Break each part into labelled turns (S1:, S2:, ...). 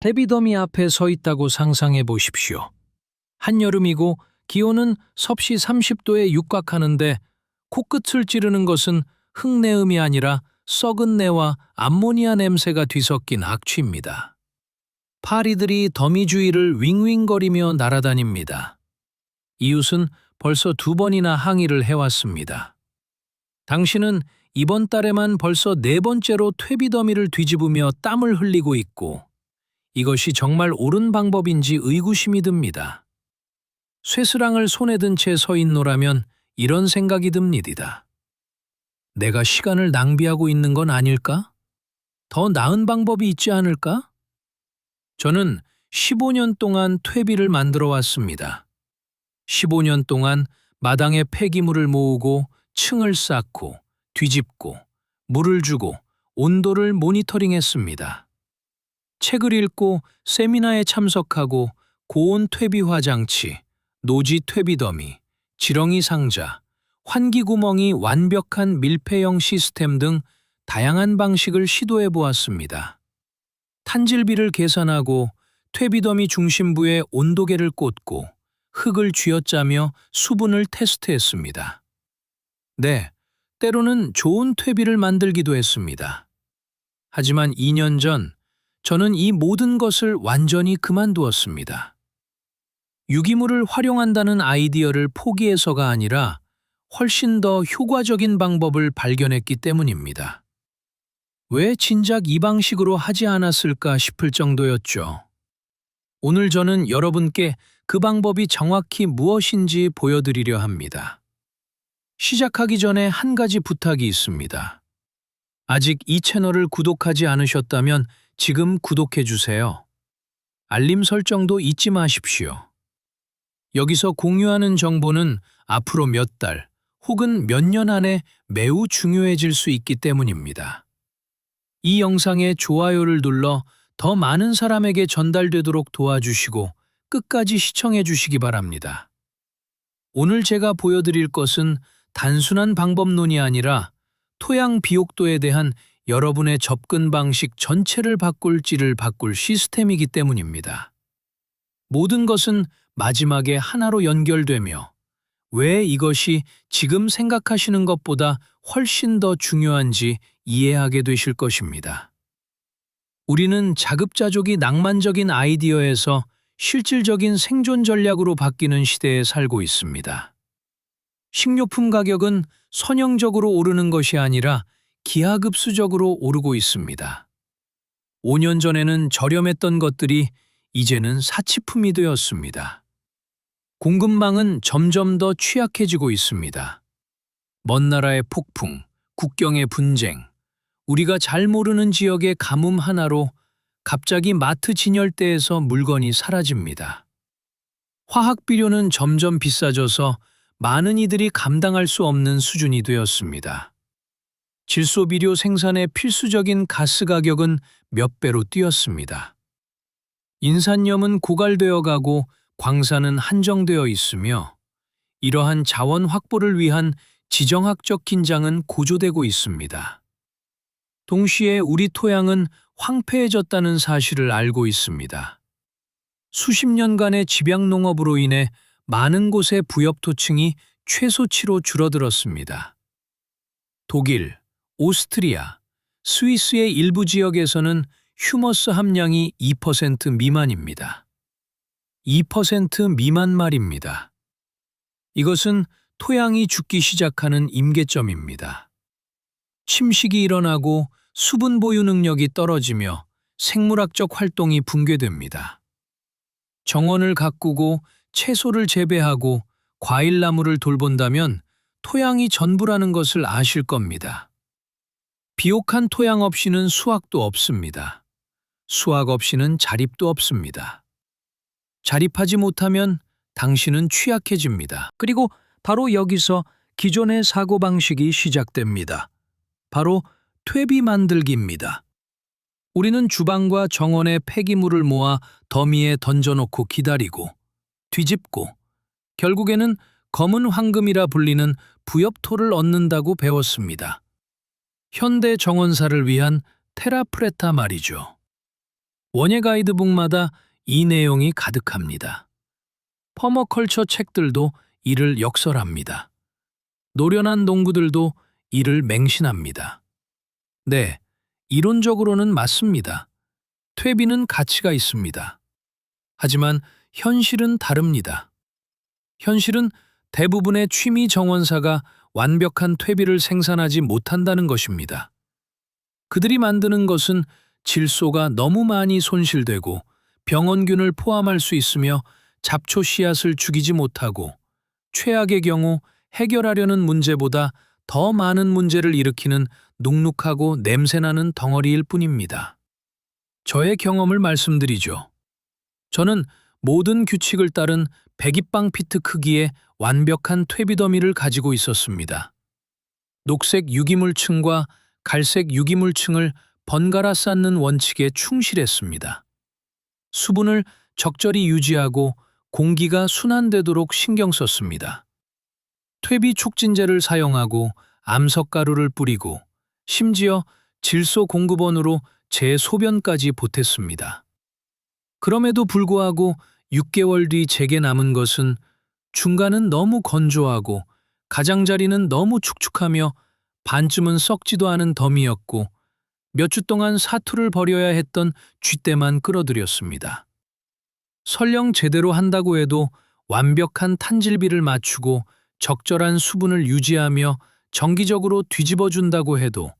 S1: 퇴비더미 앞에 서 있다고 상상해 보십시오. 한여름이고 기온은 섭씨 30도에 육박하는데 코끝을 찌르는 것은 흙내음이 아니라 썩은 내와 암모니아 냄새가 뒤섞인 악취입니다. 파리들이 더미 주위를 윙윙거리며 날아다닙니다. 이웃은 벌써 2번이나 항의를 해왔습니다. 당신은 이번 달에만 벌써 4번째로 퇴비더미를 뒤집으며 땀을 흘리고 있고 이것이 정말 옳은 방법인지 의구심이 듭니다. 쇠스랑을 손에 든 채 서 있노라면 이런 생각이 듭니다. 내가 시간을 낭비하고 있는 건 아닐까? 더 나은 방법이 있지 않을까? 저는 15년 동안 퇴비를 만들어 왔습니다. 15년 동안 마당에 폐기물을 모으고 층을 쌓고 뒤집고 물을 주고 온도를 모니터링했습니다. 책을 읽고 세미나에 참석하고 고온 퇴비 화장치, 노지 퇴비더미, 지렁이 상자, 환기구멍이 완벽한 밀폐형 시스템 등 다양한 방식을 시도해 보았습니다. 탄질비를 계산하고 퇴비더미 중심부에 온도계를 꽂고 흙을 쥐어짜며 수분을 테스트했습니다. 네, 때로는 좋은 퇴비를 만들기도 했습니다. 하지만 2년 전 저는 이 모든 것을 완전히 그만두었습니다. 유기물을 활용한다는 아이디어를 포기해서가 아니라 훨씬 더 효과적인 방법을 발견했기 때문입니다. 왜 진작 이 방식으로 하지 않았을까 싶을 정도였죠. 오늘 저는 여러분께 그 방법이 정확히 무엇인지 보여드리려 합니다. 시작하기 전에 한 가지 부탁이 있습니다. 아직 이 채널을 구독하지 않으셨다면 지금 구독해 주세요. 알림 설정도 잊지 마십시오. 여기서 공유하는 정보는 앞으로 몇 달 혹은 몇 년 안에 매우 중요해질 수 있기 때문입니다. 이 영상에 좋아요를 눌러 더 많은 사람에게 전달되도록 도와주시고 끝까지 시청해 주시기 바랍니다. 오늘 제가 보여드릴 것은 단순한 방법론이 아니라 토양 비옥도에 대한 여러분의 접근 방식 전체를 바꿀 시스템이기 때문입니다. 모든 것은 마지막에 하나로 연결되며 왜 이것이 지금 생각하시는 것보다 훨씬 더 중요한지 이해하게 되실 것입니다. 우리는 자급자족이 낭만적인 아이디어에서 실질적인 생존 전략으로 바뀌는 시대에 살고 있습니다. 식료품 가격은 선형적으로 오르는 것이 아니라 기하급수적으로 오르고 있습니다. 5년 전에는 저렴했던 것들이 이제는 사치품이 되었습니다. 공급망은 점점 더 취약해지고 있습니다. 먼 나라의 폭풍, 국경의 분쟁, 우리가 잘 모르는 지역의 가뭄 하나로 갑자기 마트 진열대에서 물건이 사라집니다. 화학비료는 점점 비싸져서 많은 이들이 감당할 수 없는 수준이 되었습니다. 질소비료 생산의 필수적인 가스 가격은 몇 배로 뛰었습니다. 인산염은 고갈되어 가고 광산은 한정되어 있으며 이러한 자원 확보를 위한 지정학적 긴장은 고조되고 있습니다. 동시에 우리 토양은 황폐해졌다는 사실을 알고 있습니다. 수십 년간의 집약농업으로 인해 많은 곳의 부엽토층이 최소치로 줄어들었습니다. 독일, 오스트리아, 스위스의 일부 지역에서는 휴머스 함량이 2% 미만입니다. 2% 미만 말입니다. 이것은 토양이 죽기 시작하는 임계점입니다. 침식이 일어나고 수분 보유 능력이 떨어지며 생물학적 활동이 붕괴됩니다. 정원을 가꾸고 채소를 재배하고 과일나무를 돌본다면 토양이 전부라는 것을 아실 겁니다. 비옥한 토양 없이는 수확도 없습니다. 수확 없이는 자립도 없습니다. 자립하지 못하면 당신은 취약해집니다. 그리고 바로 여기서 기존의 사고방식이 시작됩니다. 바로 퇴비 만들기입니다. 우리는 주방과 정원에 폐기물을 모아 더미에 던져놓고 기다리고 뒤집고 결국에는 검은 황금이라 불리는 부엽토를 얻는다고 배웠습니다. 현대 정원사를 위한 테라프레타 말이죠. 원예 가이드북마다 이 내용이 가득합니다. 퍼머컬처 책들도 이를 역설합니다. 노련한 농부들도 이를 맹신합니다. 네, 이론적으로는 맞습니다. 퇴비는 가치가 있습니다. 하지만 현실은 다릅니다. 현실은 대부분의 취미 정원사가 완벽한 퇴비를 생산하지 못한다는 것입니다. 그들이 만드는 것은 질소가 너무 많이 손실되고 병원균을 포함할 수 있으며 잡초 씨앗을 죽이지 못하고 최악의 경우 해결하려는 문제보다 더 많은 문제를 일으키는 눅눅하고 냄새나는 덩어리일 뿐입니다. 저의 경험을 말씀드리죠. 저는 모든 규칙을 따른 100입방 피트 크기의 완벽한 퇴비더미를 가지고 있었습니다. 녹색 유기물층과 갈색 유기물층을 번갈아 쌓는 원칙에 충실했습니다. 수분을 적절히 유지하고 공기가 순환되도록 신경 썼습니다. 퇴비 촉진제를 사용하고 암석가루를 뿌리고 심지어 질소 공급원으로 제 소변까지 보탰습니다. 그럼에도 불구하고 6개월 뒤 제게 남은 것은 중간은 너무 건조하고 가장자리는 너무 축축하며 반쯤은 썩지도 않은 더미였고 몇 주 동안 사투를 벌여야 했던 쥐떼만 끌어들였습니다. 설령 제대로 한다고 해도 완벽한 탄질비를 맞추고 적절한 수분을 유지하며 정기적으로 뒤집어준다고 해도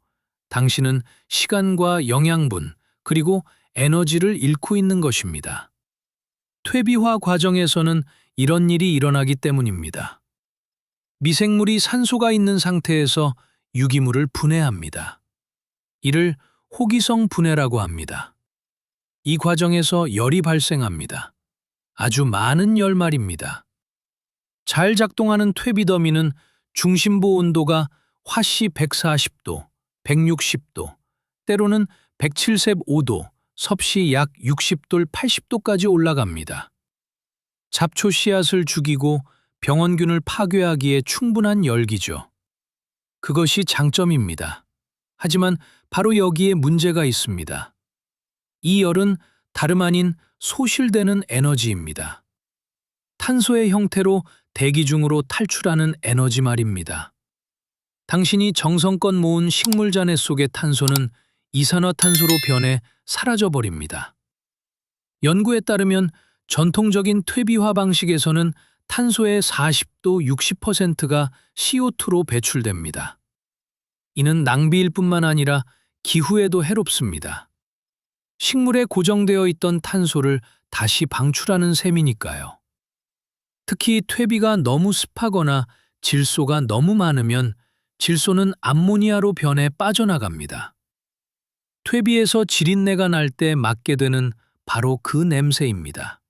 S1: 당신은 시간과 영양분 그리고 에너지를 잃고 있는 것입니다. 퇴비화 과정에서는 이런 일이 일어나기 때문입니다. 미생물이 산소가 있는 상태에서 유기물을 분해합니다. 이를 호기성 분해라고 합니다. 이 과정에서 열이 발생합니다. 아주 많은 열 말입니다. 잘 작동하는 퇴비더미는 중심부 온도가 화씨 140도, 160도, 때로는 175도, 섭씨 약 60돌 80도까지 올라갑니다. 잡초 씨앗을 죽이고 병원균을 파괴하기에 충분한 열기죠. 그것이 장점입니다. 하지만 바로 여기에 문제가 있습니다. 이 열은 다름 아닌 소실되는 에너지입니다. 탄소의 형태로 대기 중으로 탈출하는 에너지 말입니다. 당신이 정성껏 모은 식물잔해 속의 탄소는 이산화탄소로 변해 사라져버립니다. 연구에 따르면 전통적인 퇴비화 방식에서는 탄소의 40도 60%가 CO2로 배출됩니다. 이는 낭비일 뿐만 아니라 기후에도 해롭습니다. 식물에 고정되어 있던 탄소를 다시 방출하는 셈이니까요. 특히 퇴비가 너무 습하거나 질소가 너무 많으면 질소는 암모니아로 변해 빠져나갑니다. 퇴비에서 지린내가 날 때 맡게 되는 바로 그 냄새입니다.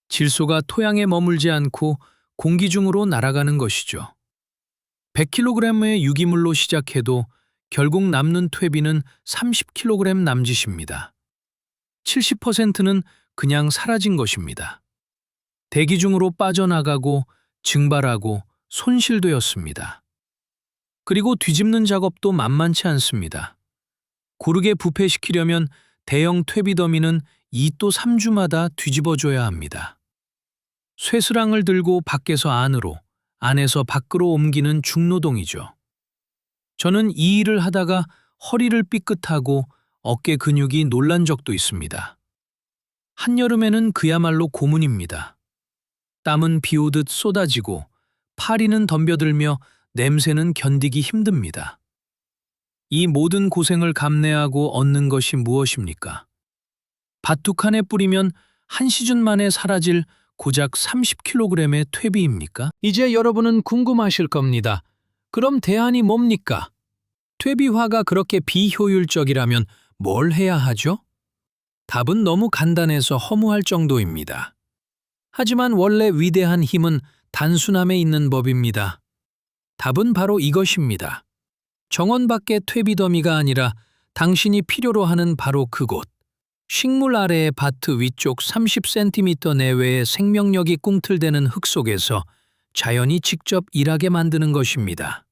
S1: 질소가 토양에 머물지 않고 공기 중으로 날아가는 것이죠. 100kg의 유기물로 시작해도 결국 남는 퇴비는 30kg 남짓입니다. 70%는 그냥 사라진 것입니다. 대기 중으로 빠져나가고 증발하고 손실되었습니다. 그리고 뒤집는 작업도 만만치 않습니다. 고르게 부패시키려면 대형 퇴비더미는 2또 3주마다 뒤집어줘야 합니다. 쇠스랑을 들고 밖에서 안으로, 안에서 밖으로 옮기는 중노동이죠. 저는 이 일을 하다가 허리를 삐끗하고 어깨 근육이 놀란 적도 있습니다. 한여름에는 그야말로 고문입니다. 땀은 비 오듯 쏟아지고 파리는 덤벼들며 냄새는 견디기 힘듭니다. 이 모든 고생을 감내하고 얻는 것이 무엇입니까? 밭 두 칸에 뿌리면 한 시즌 만에 사라질 고작 30kg의 퇴비입니까? 이제 여러분은 궁금하실 겁니다. 그럼 대안이 뭡니까? 퇴비화가 그렇게 비효율적이라면 뭘 해야 하죠? 답은 너무 간단해서 허무할 정도입니다. 하지만 원래 위대한 힘은 단순함에 있는 법입니다. 답은 바로 이것입니다. 정원 밖의 퇴비더미가 아니라 당신이 필요로 하는 바로 그곳. 식물 아래의 밭 위쪽 30cm 내외의 생명력이 꿈틀대는 흙 속에서 자연이 직접 일하게 만드는 것입니다.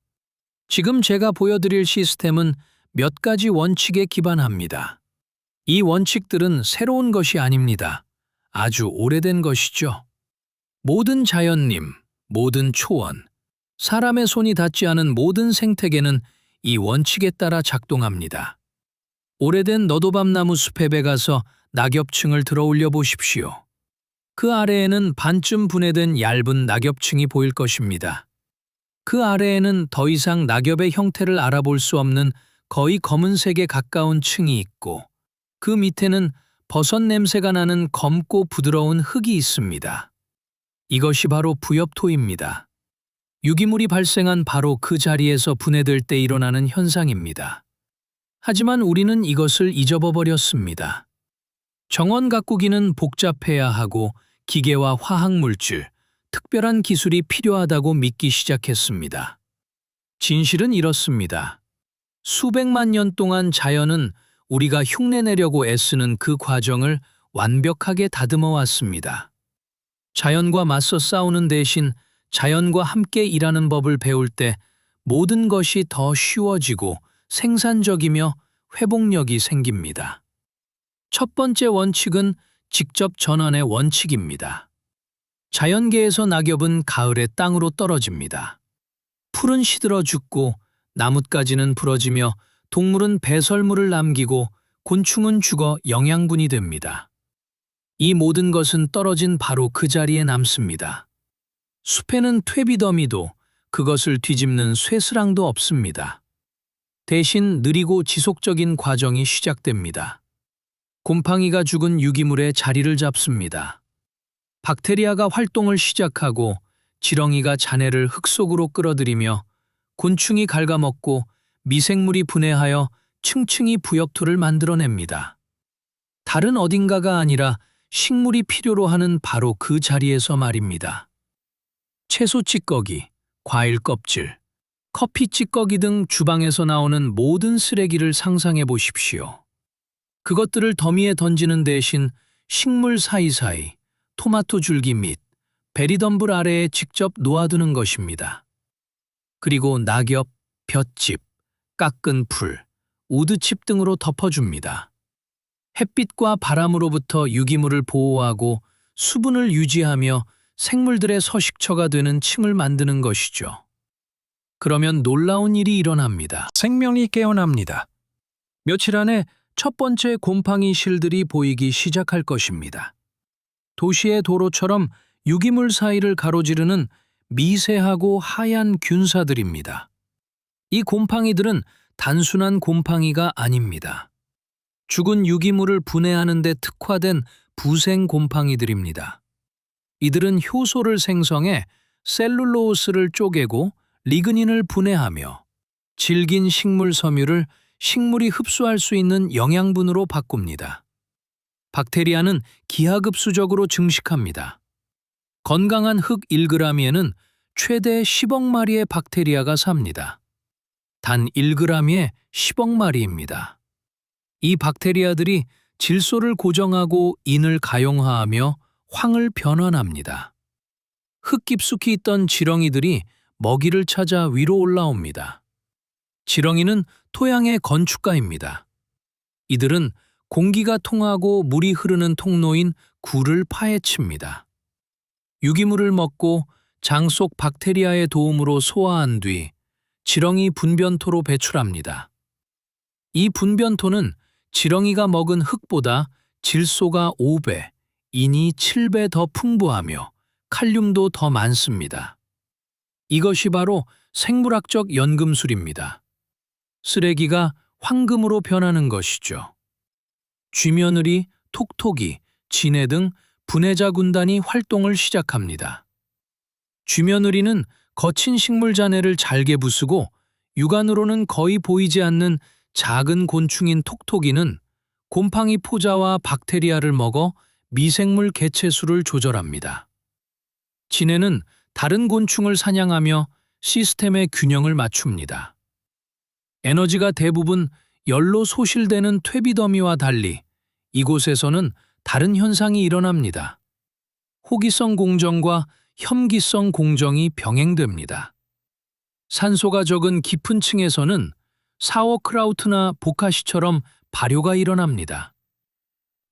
S1: 지금 제가 보여드릴 시스템은 몇 가지 원칙에 기반합니다. 이 원칙들은 새로운 것이 아닙니다. 아주 오래된 것이죠. 모든 자연림, 모든 초원, 사람의 손이 닿지 않은 모든 생태계는 이 원칙에 따라 작동합니다. 오래된 너도밤나무 숲에 가서 낙엽층을 들어올려 보십시오. 그 아래에는 반쯤 분해된 얇은 낙엽층이 보일 것입니다. 그 아래에는 더 이상 낙엽의 형태를 알아볼 수 없는 거의 검은색에 가까운 층이 있고 그 밑에는 버섯 냄새가 나는 검고 부드러운 흙이 있습니다. 이것이 바로 부엽토입니다. 유기물이 발생한 바로 그 자리에서 분해될 때 일어나는 현상입니다. 하지만 우리는 이것을 잊어버렸습니다. 정원 가꾸기는 복잡해야 하고 기계와 화학물질, 특별한 기술이 필요하다고 믿기 시작했습니다. 진실은 이렇습니다. 수백만 년 동안 자연은 우리가 흉내내려고 애쓰는 그 과정을 완벽하게 다듬어 왔습니다. 자연과 맞서 싸우는 대신 자연과 함께 일하는 법을 배울 때 모든 것이 더 쉬워지고 생산적이며 회복력이 생깁니다. 첫 번째 원칙은 직접 전환의 원칙입니다. 자연계에서 낙엽은 가을에 땅으로 떨어집니다. 풀은 시들어 죽고 나뭇가지는 부러지며 동물은 배설물을 남기고 곤충은 죽어 영양분이 됩니다. 이 모든 것은 떨어진 바로 그 자리에 남습니다. 숲에는 퇴비더미도 그것을 뒤집는 쇠스랑도 없습니다. 대신 느리고 지속적인 과정이 시작됩니다. 곰팡이가 죽은 유기물에 자리를 잡습니다. 박테리아가 활동을 시작하고 지렁이가 잔해를 흙 속으로 끌어들이며 곤충이 갉아먹고 미생물이 분해하여 층층이 부엽토를 만들어냅니다. 다른 어딘가가 아니라 식물이 필요로 하는 바로 그 자리에서 말입니다. 채소 찌꺼기, 과일 껍질, 커피 찌꺼기 등 주방에서 나오는 모든 쓰레기를 상상해 보십시오. 그것들을 더미에 던지는 대신 식물 사이사이, 토마토 줄기 및 베리덤불 아래에 직접 놓아두는 것입니다. 그리고 낙엽, 볏짚, 깎은 풀, 우드칩 등으로 덮어줍니다. 햇빛과 바람으로부터 유기물을 보호하고 수분을 유지하며 생물들의 서식처가 되는 층을 만드는 것이죠. 그러면 놀라운 일이 일어납니다. 생명이 깨어납니다. 며칠 안에 첫 번째 곰팡이 실들이 보이기 시작할 것입니다. 도시의 도로처럼 유기물 사이를 가로지르는 미세하고 하얀 균사들입니다. 이 곰팡이들은 단순한 곰팡이가 아닙니다. 죽은 유기물을 분해하는 데 특화된 부생 곰팡이들입니다. 이들은 효소를 생성해 셀룰로스를 쪼개고 리그닌을 분해하며 질긴 식물 섬유를 식물이 흡수할 수 있는 영양분으로 바꿉니다. 박테리아는 기하급수적으로 증식합니다. 건강한 흙 1g에는 최대 10억 마리의 박테리아가 삽니다. 단 1g에 10억 마리입니다. 이 박테리아들이 질소를 고정하고 인을 가용화하며 황을 변환합니다. 흙 깊숙이 있던 지렁이들이 먹이를 찾아 위로 올라옵니다. 지렁이는 토양의 건축가입니다. 이들은 공기가 통하고 물이 흐르는 통로인 굴을 파헤칩니다. 유기물을 먹고 장 속 박테리아의 도움으로 소화한 뒤 지렁이 분변토로 배출합니다. 이 분변토는 지렁이가 먹은 흙보다 질소가 5배, 인이 7배 더 풍부하며 칼륨도 더 많습니다. 이것이 바로 생물학적 연금술입니다. 쓰레기가 황금으로 변하는 것이죠. 쥐며느리, 톡톡이, 진해 등 분해자 군단이 활동을 시작합니다. 쥐며느리는 거친 식물 잔해를 잘게 부수고 육안으로는 거의 보이지 않는 작은 곤충인 톡톡이는 곰팡이 포자와 박테리아를 먹어 미생물 개체수를 조절합니다. 진해는 다른 곤충을 사냥하며 시스템의 균형을 맞춥니다. 에너지가 대부분 열로 소실되는 퇴비더미와 달리 이곳에서는 다른 현상이 일어납니다. 호기성 공정과 혐기성 공정이 병행됩니다. 산소가 적은 깊은 층에서는 사워크라우트나 보카시처럼 발효가 일어납니다.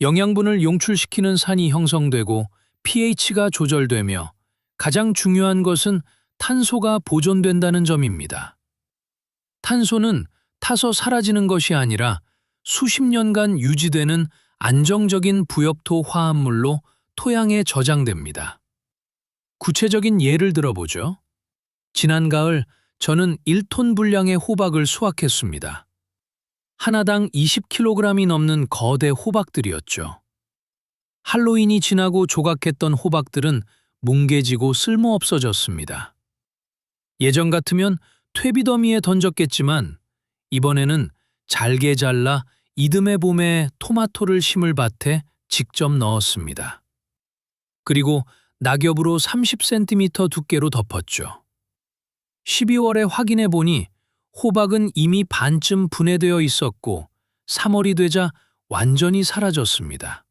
S1: 영양분을 용출시키는 산이 형성되고 pH가 조절되며 가장 중요한 것은 탄소가 보존된다는 점입니다. 탄소는 타서 사라지는 것이 아니라 수십 년간 유지되는 안정적인 부엽토 화합물로 토양에 저장됩니다. 구체적인 예를 들어보죠. 지난 가을 저는 1톤 분량의 호박을 수확했습니다. 하나당 20kg이 넘는 거대 호박들이었죠. 할로윈이 지나고 조각했던 호박들은 뭉개지고 쓸모없어졌습니다. 예전 같으면 퇴비더미에 던졌겠지만 이번에는 잘게 잘라 이듬해 봄에 토마토를 심을 밭에 직접 넣었습니다. 그리고 낙엽으로 30cm 두께로 덮었죠. 12월에 확인해 보니 호박은 이미 반쯤 분해되어 있었고 3월이 되자 완전히 사라졌습니다.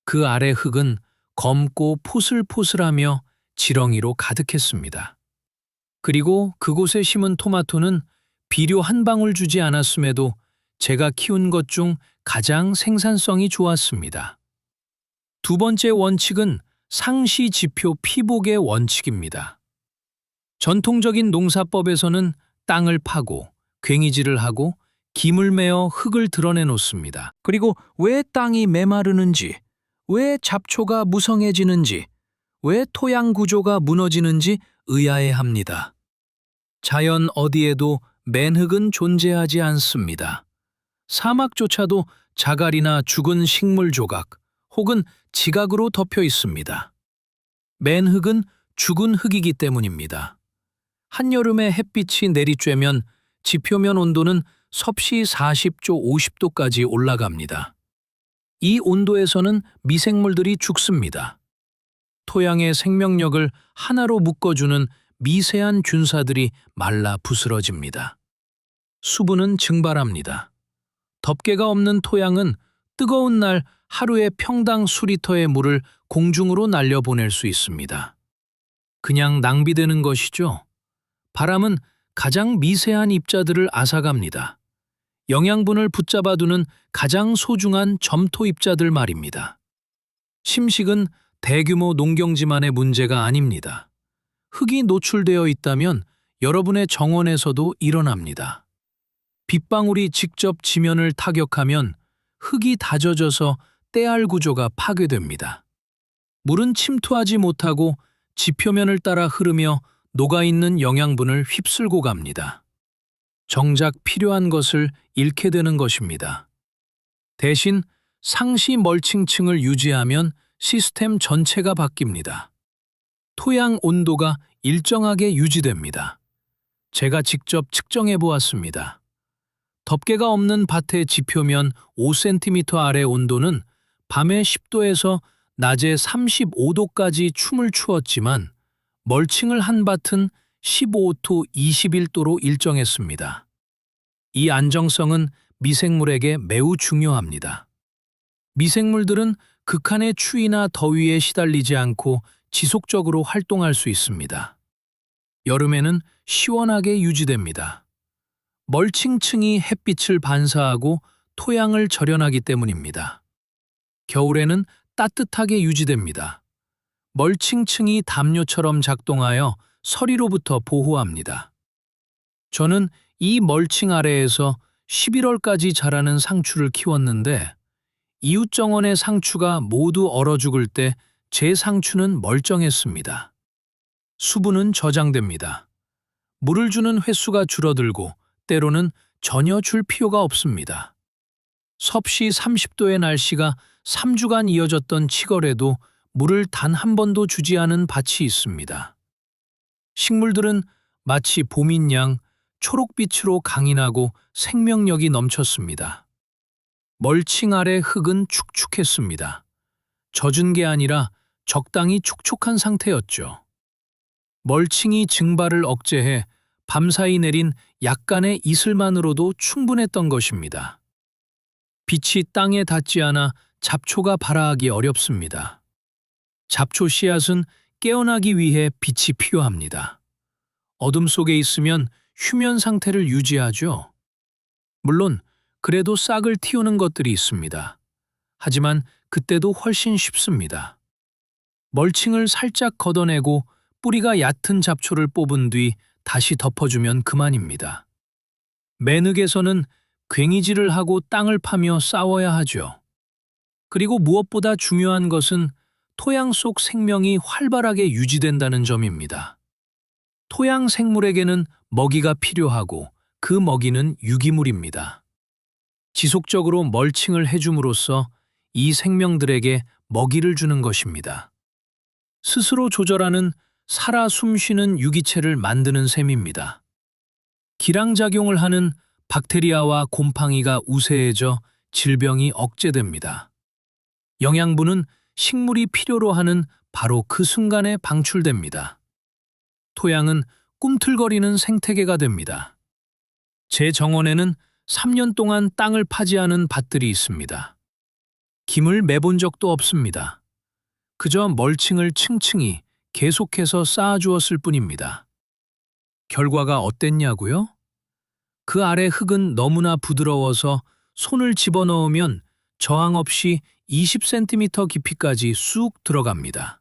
S1: 그 아래 흙은 검고 포슬포슬하며 지렁이로 가득했습니다. 그리고 그곳에 심은 토마토는 비료 한 방울 주지 않았음에도 제가 키운 것 중 가장 생산성이 좋았습니다. 두 번째 원칙은 상시 지표 피복의 원칙입니다. 전통적인 농사법에서는 땅을 파고 괭이질을 하고 김을 매어 흙을 드러내 놓습니다. 그리고 왜 땅이 메마르는지, 왜 잡초가 무성해지는지, 왜 토양 구조가 무너지는지 의아해합니다. 자연 어디에도 맨흙은 존재하지 않습니다. 사막조차도 자갈이나 죽은 식물 조각 혹은 지각으로 덮여 있습니다. 맨흙은 죽은 흙이기 때문입니다. 한여름에 햇빛이 내리쬐면 지표면 온도는 섭씨 40조 50도까지 올라갑니다. 이 온도에서는 미생물들이 죽습니다. 토양의 생명력을 하나로 묶어주는 미세한 균사들이 말라 부스러집니다. 수분은 증발합니다. 덮개가 없는 토양은 뜨거운 날 하루에 평당 수리터의 물을 공중으로 날려보낼 수 있습니다. 그냥 낭비되는 것이죠. 바람은 가장 미세한 입자들을 앗아갑니다. 영양분을 붙잡아두는 가장 소중한 점토 입자들 말입니다. 침식은 대규모 농경지만의 문제가 아닙니다. 흙이 노출되어 있다면 여러분의 정원에서도 일어납니다. 빗방울이 직접 지면을 타격하면 흙이 다져져서 때알 구조가 파괴됩니다. 물은 침투하지 못하고 지표면을 따라 흐르며 녹아있는 영양분을 휩쓸고 갑니다. 정작 필요한 것을 잃게 되는 것입니다. 대신 상시 멀칭층을 유지하면 시스템 전체가 바뀝니다. 토양 온도가 일정하게 유지됩니다. 제가 직접 측정해 보았습니다. 덮개가 없는 밭의 지표면 5cm 아래 온도는 밤에 10도에서 낮에 35도까지 춤을 추었지만 멀칭을 한 밭은 15도 21도로 일정했습니다. 이 안정성은 미생물에게 매우 중요합니다. 미생물들은 극한의 추위나 더위에 시달리지 않고 지속적으로 활동할 수 있습니다. 여름에는 시원하게 유지됩니다. 멀칭층이 햇빛을 반사하고 토양을 절연하기 때문입니다. 겨울에는 따뜻하게 유지됩니다. 멀칭층이 담요처럼 작동하여 서리로부터 보호합니다. 저는 이 멀칭 아래에서 11월까지 자라는 상추를 키웠는데 이웃 정원의 상추가 모두 얼어 죽을 때 제 상추는 멀쩡했습니다. 수분은 저장됩니다. 물을 주는 횟수가 줄어들고 때로는 전혀 줄 필요가 없습니다. 섭씨 30도의 날씨가 3주간 이어졌던 7월에도 물을 단 한 번도 주지 않은 밭이 있습니다. 식물들은 마치 봄인 양 초록빛으로 강인하고 생명력이 넘쳤습니다. 멀칭 아래 흙은 축축했습니다. 젖은 게 아니라 적당히 촉촉한 상태였죠. 멀칭이 증발을 억제해 밤사이 내린 약간의 이슬만으로도 충분했던 것입니다. 빛이 땅에 닿지 않아 잡초가 발아하기 어렵습니다. 잡초 씨앗은 깨어나기 위해 빛이 필요합니다. 어둠 속에 있으면 휴면 상태를 유지하죠. 물론 그래도 싹을 틔우는 것들이 있습니다. 하지만 그때도 훨씬 쉽습니다. 멀칭을 살짝 걷어내고 뿌리가 얕은 잡초를 뽑은 뒤 다시 덮어주면 그만입니다. 매늑에서는 괭이질을 하고 땅을 파며 싸워야 하죠. 그리고 무엇보다 중요한 것은 토양 속 생명이 활발하게 유지된다는 점입니다. 토양 생물에게는 먹이가 필요하고 그 먹이는 유기물입니다. 지속적으로 멀칭을 해줌으로써 이 생명들에게 먹이를 주는 것입니다. 스스로 조절하는 살아 숨쉬는 유기체를 만드는 셈입니다. 기량작용을 하는 박테리아와 곰팡이가 우세해져 질병이 억제됩니다. 영양분은 식물이 필요로 하는 바로 그 순간에 방출됩니다. 토양은 꿈틀거리는 생태계가 됩니다. 제 정원에는 3년 동안 땅을 파지 않은 밭들이 있습니다. 김을 매본 적도 없습니다. 그저 멀칭을 층층이 계속해서 쌓아주었을 뿐입니다. 결과가 어땠냐고요? 그 아래 흙은 너무나 부드러워서 손을 집어넣으면 저항 없이 20cm 깊이까지 쑥 들어갑니다.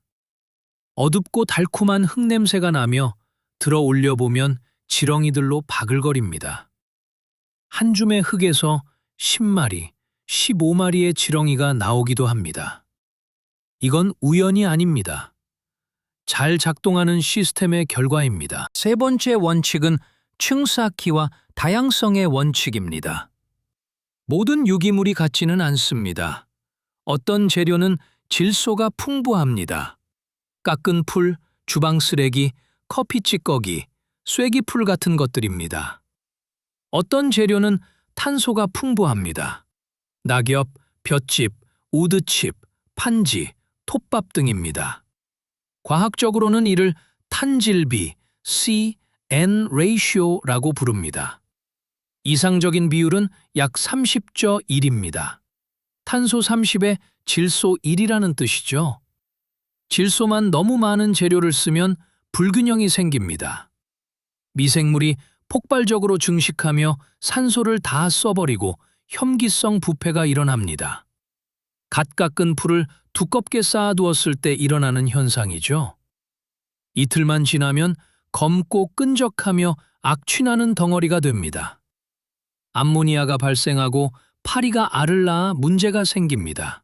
S1: 어둡고 달콤한 흙냄새가 나며 들어 올려보면 지렁이들로 바글거립니다. 한 줌의 흙에서 10마리, 15마리의 지렁이가 나오기도 합니다. 이건 우연이 아닙니다. 잘 작동하는 시스템의 결과입니다. 세 번째 원칙은 층쌓기와 다양성의 원칙입니다. 모든 유기물이 같지는 않습니다. 어떤 재료는 질소가 풍부합니다. 깎은 풀, 주방 쓰레기, 커피 찌꺼기, 쐐기풀 같은 것들입니다. 어떤 재료는 탄소가 풍부합니다. 낙엽, 볏짚, 우드칩, 판지, 톱밥 등입니다. 과학적으로는 이를 탄질비, C-N ratio라고 부릅니다. 이상적인 비율은 약 30저 1입니다. 탄소 30에 질소 1이라는 뜻이죠. 질소만 너무 많은 재료를 쓰면 불균형이 생깁니다. 미생물이 폭발적으로 증식하며 산소를 다 써버리고 혐기성 부패가 일어납니다. 갓 깎은 풀을 두껍게 쌓아두었을 때 일어나는 현상이죠. 이틀만 지나면 검고 끈적하며 악취나는 덩어리가 됩니다. 암모니아가 발생하고 파리가 알을 낳아 문제가 생깁니다.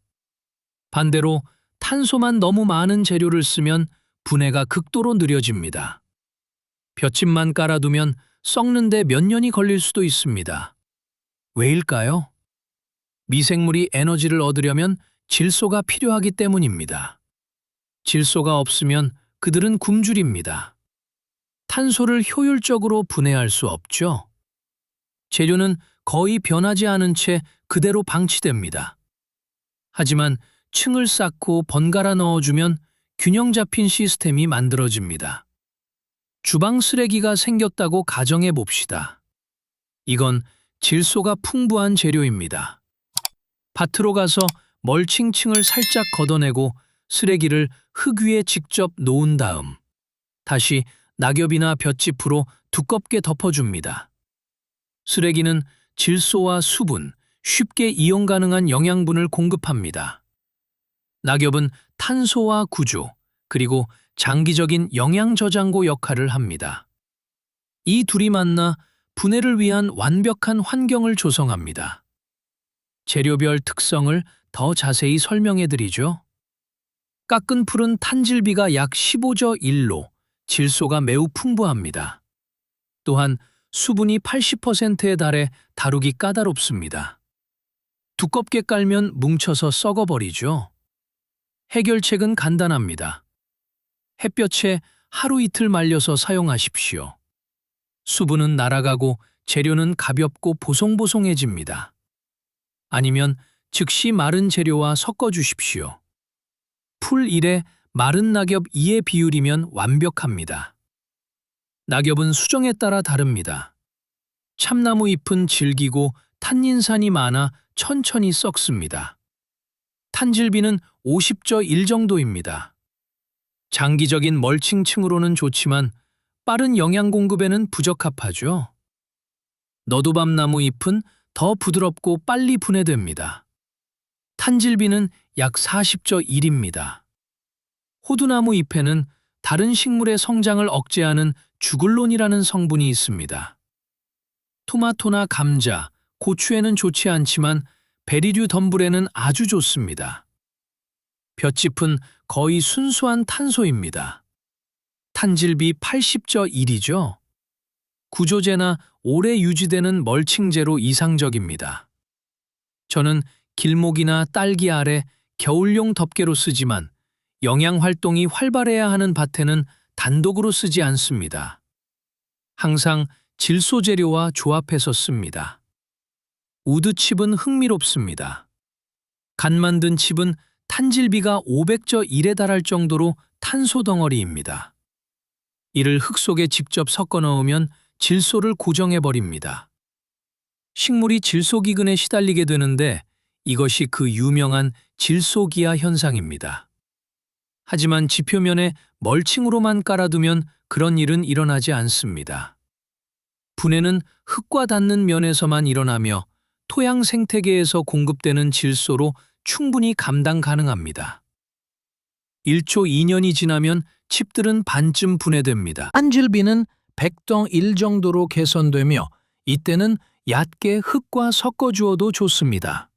S1: 반대로 탄소만 너무 많은 재료를 쓰면 분해가 극도로 느려집니다. 볏짚만 깔아두면 썩는데 몇 년이 걸릴 수도 있습니다. 왜일까요? 미생물이 에너지를 얻으려면 질소가 필요하기 때문입니다. 질소가 없으면 그들은 굶주립니다. 탄소를 효율적으로 분해할 수 없죠. 재료는 거의 변하지 않은 채 그대로 방치됩니다. 하지만 층을 쌓고 번갈아 넣어주면 균형 잡힌 시스템이 만들어집니다. 주방 쓰레기가 생겼다고 가정해 봅시다. 이건 질소가 풍부한 재료입니다. 밭으로 가서 멀칭층을 살짝 걷어내고 쓰레기를 흙 위에 직접 놓은 다음 다시 낙엽이나 볏짚으로 두껍게 덮어줍니다. 쓰레기는 질소와 수분, 쉽게 이용 가능한 영양분을 공급합니다. 낙엽은 탄소와 구조, 그리고 장기적인 영양 저장고 역할을 합니다. 이 둘이 만나 분해를 위한 완벽한 환경을 조성합니다. 재료별 특성을 더 자세히 설명해 드리죠. 깎은 풀은 탄질비가 약 15저 1로 질소가 매우 풍부합니다. 또한 수분이 80%에 달해 다루기 까다롭습니다. 두껍게 깔면 뭉쳐서 썩어버리죠. 해결책은 간단합니다. 햇볕에 하루 이틀 말려서 사용하십시오. 수분은 날아가고 재료는 가볍고 보송보송해집니다. 아니면 즉시 마른 재료와 섞어주십시오. 풀 1에 마른 낙엽 2의 비율이면 완벽합니다. 낙엽은 수정에 따라 다릅니다. 참나무 잎은 질기고 탄닌산이 많아 천천히 썩습니다. 탄질비는 50저 1 정도입니다. 장기적인 멀칭층으로는 좋지만 빠른 영양 공급에는 부적합하죠. 너도밤나무 잎은 더 부드럽고 빨리 분해됩니다. 탄질비는 약 40저 1입니다. 호두나무 잎에는 다른 식물의 성장을 억제하는 주글론이라는 성분이 있습니다. 토마토나 감자, 고추에는 좋지 않지만 베리류 덤불에는 아주 좋습니다. 볏짚은 거의 순수한 탄소입니다. 탄질비 80저 1이죠. 구조재나 오래 유지되는 멀칭재로 이상적입니다. 저는 길목이나 딸기 아래 겨울용 덮개로 쓰지만 영양 활동이 활발해야 하는 밭에는 단독으로 쓰지 않습니다. 항상 질소 재료와 조합해서 씁니다. 우드칩은 흥미롭습니다. 간 만든 칩은 탄질비가 500저 1에 달할 정도로 탄소 덩어리입니다. 이를 흙 속에 직접 섞어 넣으면 질소를 고정해 버립니다. 식물이 질소기근에 시달리게 되는데 이것이 그 유명한 질소기아 현상입니다. 하지만 지표면에 멀칭으로만 깔아두면 그런 일은 일어나지 않습니다. 분해는 흙과 닿는 면에서만 일어나며 토양 생태계에서 공급되는 질소로 충분히 감당 가능합니다. 1초 2년이 지나면 칩들은 반쯤 분해됩니다. 탄질비는 100덩 1 정도로 개선되며 이때는 얕게 흙과 섞어 주어도 좋습니다.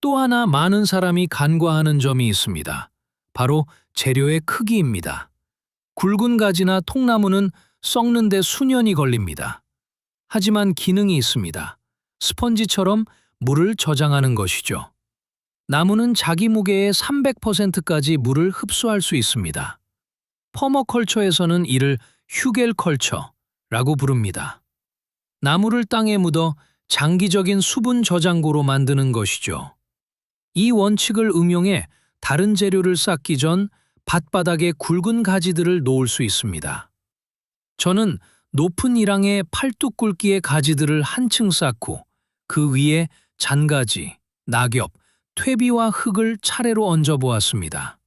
S1: 또 하나 많은 사람이 간과하는 점이 있습니다. 바로 재료의 크기입니다. 굵은 가지나 통나무는 썩는 데 수년이 걸립니다. 하지만 기능이 있습니다. 스펀지처럼 물을 저장하는 것이죠. 나무는 자기 무게의 300%까지 물을 흡수할 수 있습니다. 퍼머컬처에서는 이를 휴겔컬처라고 부릅니다. 나무를 땅에 묻어 장기적인 수분 저장고로 만드는 것이죠. 이 원칙을 응용해 다른 재료를 쌓기 전 밭바닥에 굵은 가지들을 놓을 수 있습니다. 저는 높은 이랑의 팔뚝 굵기의 가지들을 한층 쌓고 그 위에 잔가지, 낙엽, 퇴비와 흙을 차례로 얹어 보았습니다.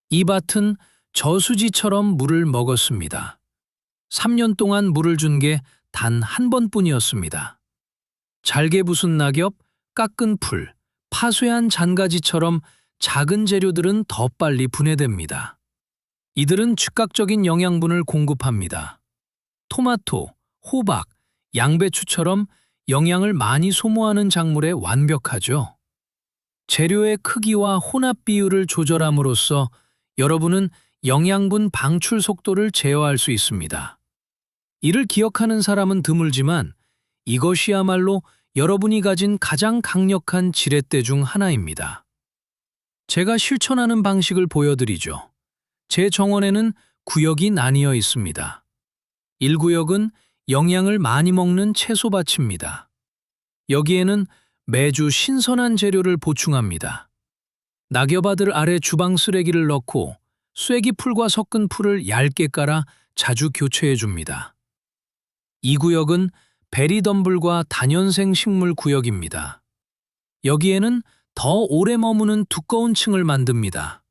S1: 이 밭은 저수지처럼 물을 먹었습니다. 3년 동안 물을 준 게 단 한 번뿐이었습니다. 잘게 부순 낙엽, 깎은 풀, 파쇄한 잔가지처럼 작은 재료들은 더 빨리 분해됩니다. 이들은 즉각적인 영양분을 공급합니다. 토마토, 호박, 양배추처럼 영양을 많이 소모하는 작물에 완벽하죠. 재료의 크기와 혼합 비율을 조절함으로써 여러분은 영양분 방출 속도를 제어할 수 있습니다. 이를 기억하는 사람은 드물지만 이것이야말로 여러분이 가진 가장 강력한 지렛대 중 하나입니다. 제가 실천하는 방식을 보여드리죠. 제 정원에는 구역이 나뉘어 있습니다. 1구역은 영양을 많이 먹는 채소밭입니다. 여기에는 매주 신선한 재료를 보충합니다. 낙엽아들 아래 주방 쓰레기를 넣고 쐐기 풀과 섞은 풀을 얇게 깔아 자주 교체해 줍니다. 2구역은 베리덤불과 다년생 식물 구역입니다. 여기에는 더 오래 머무는 두꺼운 층을 만듭니다.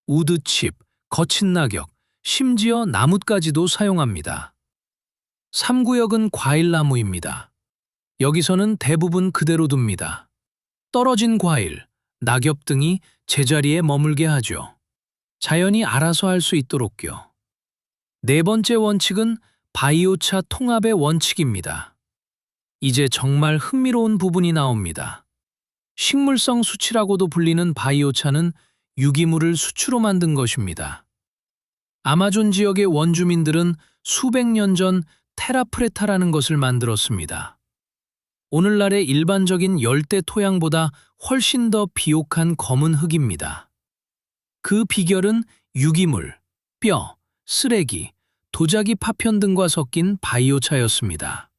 S1: 우드칩, 거친 낙엽, 심지어 나뭇가지도 사용합니다. 3구역은 과일나무입니다. 여기서는 대부분 그대로 둡니다. 떨어진 과일, 낙엽 등이 제자리에 머물게 하죠. 자연이 알아서 할 수 있도록요. 네 번째 원칙은 바이오차 통합의 원칙입니다. 이제 정말 흥미로운 부분이 나옵니다. 식물성 수치라고도 불리는 바이오차는 유기물을 수치로 만든 것입니다. 아마존 지역의 원주민들은 수백 년 전 테라프레타라는 것을 만들었습니다. 오늘날의 일반적인 열대 토양보다 훨씬 더 비옥한 검은 흙입니다. 그 비결은 유기물, 뼈, 쓰레기, 도자기 파편 등과 섞인 바이오차였습니다.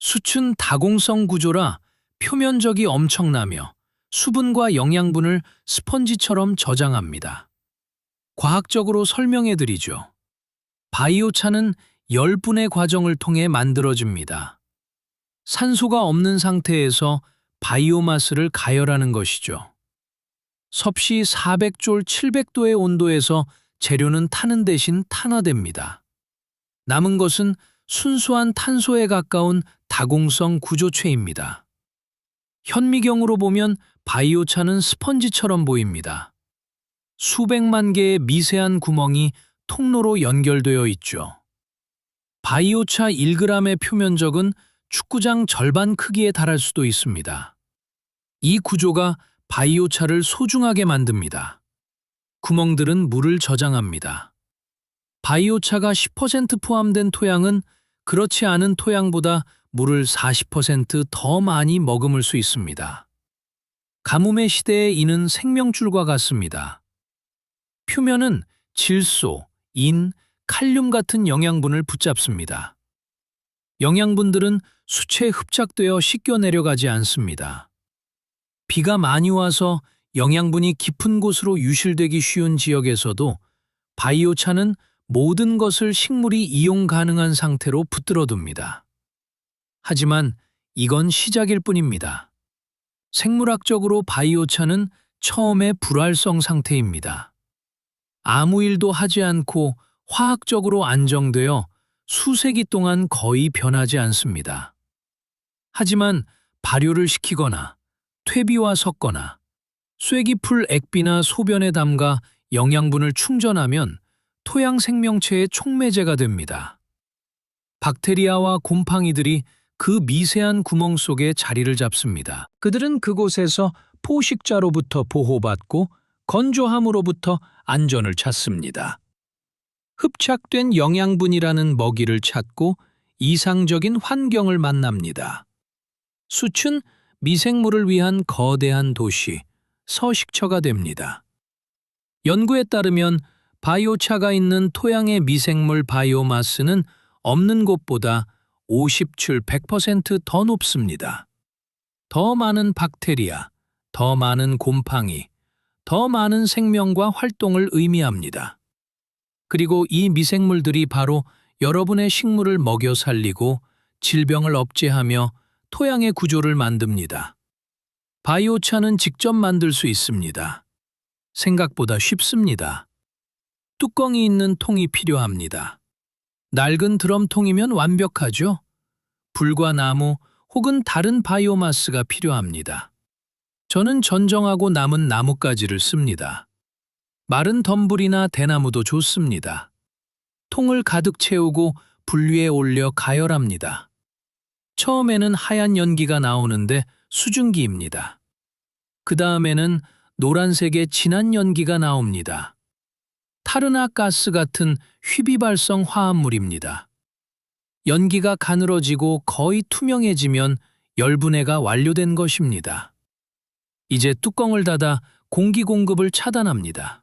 S1: 수춘 다공성 구조라 표면적이 엄청나며 수분과 영양분을 스펀지처럼 저장합니다. 과학적으로 설명해드리죠. 바이오차는 열분의 과정을 통해 만들어집니다. 산소가 없는 상태에서 바이오마스를 가열하는 것이죠. 섭씨 400졸 700도의 온도에서 재료는 타는 대신 탄화됩니다. 남은 것은 순수한 탄소에 가까운 다공성 구조체입니다. 현미경으로 보면 바이오차는 스펀지처럼 보입니다. 수백만 개의 미세한 구멍이 통로로 연결되어 있죠. 바이오차 1g의 표면적은 축구장 절반 크기에 달할 수도 있습니다. 이 구조가 바이오차를 소중하게 만듭니다. 구멍들은 물을 저장합니다. 바이오차가 10% 포함된 토양은 그렇지 않은 토양보다 물을 40% 더 많이 머금을 수 있습니다. 가뭄의 시대에 이는 생명줄과 같습니다. 표면은 질소, 인, 칼륨 같은 영양분을 붙잡습니다. 영양분들은 수채에 흡착되어 씻겨 내려가지 않습니다. 비가 많이 와서 영양분이 깊은 곳으로 유실되기 쉬운 지역에서도 바이오차는 모든 것을 식물이 이용 가능한 상태로 붙들어둡니다. 하지만 이건 시작일 뿐입니다. 생물학적으로 바이오차는 처음에 불활성 상태입니다. 아무 일도 하지 않고 화학적으로 안정되어 수세기 동안 거의 변하지 않습니다. 하지만 발효를 시키거나 퇴비와 섞거나 쐐기풀 액비나 소변에 담가 영양분을 충전하면 토양 생명체의 촉매제가 됩니다. 박테리아와 곰팡이들이 그 미세한 구멍 속에 자리를 잡습니다. 그들은 그곳에서 포식자로부터 보호받고 건조함으로부터 안전을 찾습니다. 흡착된 영양분이라는 먹이를 찾고 이상적인 환경을 만납니다. 숯은 미생물을 위한 거대한 도시, 서식처가 됩니다. 연구에 따르면 바이오차가 있는 토양의 미생물 바이오마스는 없는 곳보다 100% 더 높습니다. 더 많은 박테리아, 더 많은 곰팡이, 더 많은 생명과 활동을 의미합니다. 그리고 이 미생물들이 바로 여러분의 식물을 먹여 살리고 질병을 억제하며 토양의 구조를 만듭니다. 바이오차는 직접 만들 수 있습니다. 생각보다 쉽습니다. 뚜껑이 있는 통이 필요합니다. 낡은 드럼통이면 완벽하죠? 불과 나무 혹은 다른 바이오마스가 필요합니다. 저는 전정하고 남은 나뭇가지를 씁니다. 마른 덤불이나 대나무도 좋습니다. 통을 가득 채우고 불 위에 올려 가열합니다. 처음에는 하얀 연기가 나오는데 수증기입니다. 그 다음에는 노란색의 진한 연기가 나옵니다. 타르나 가스 같은 휘비발성 화합물입니다. 연기가 가늘어지고 거의 투명해지면 열분해가 완료된 것입니다. 이제 뚜껑을 닫아 공기 공급을 차단합니다.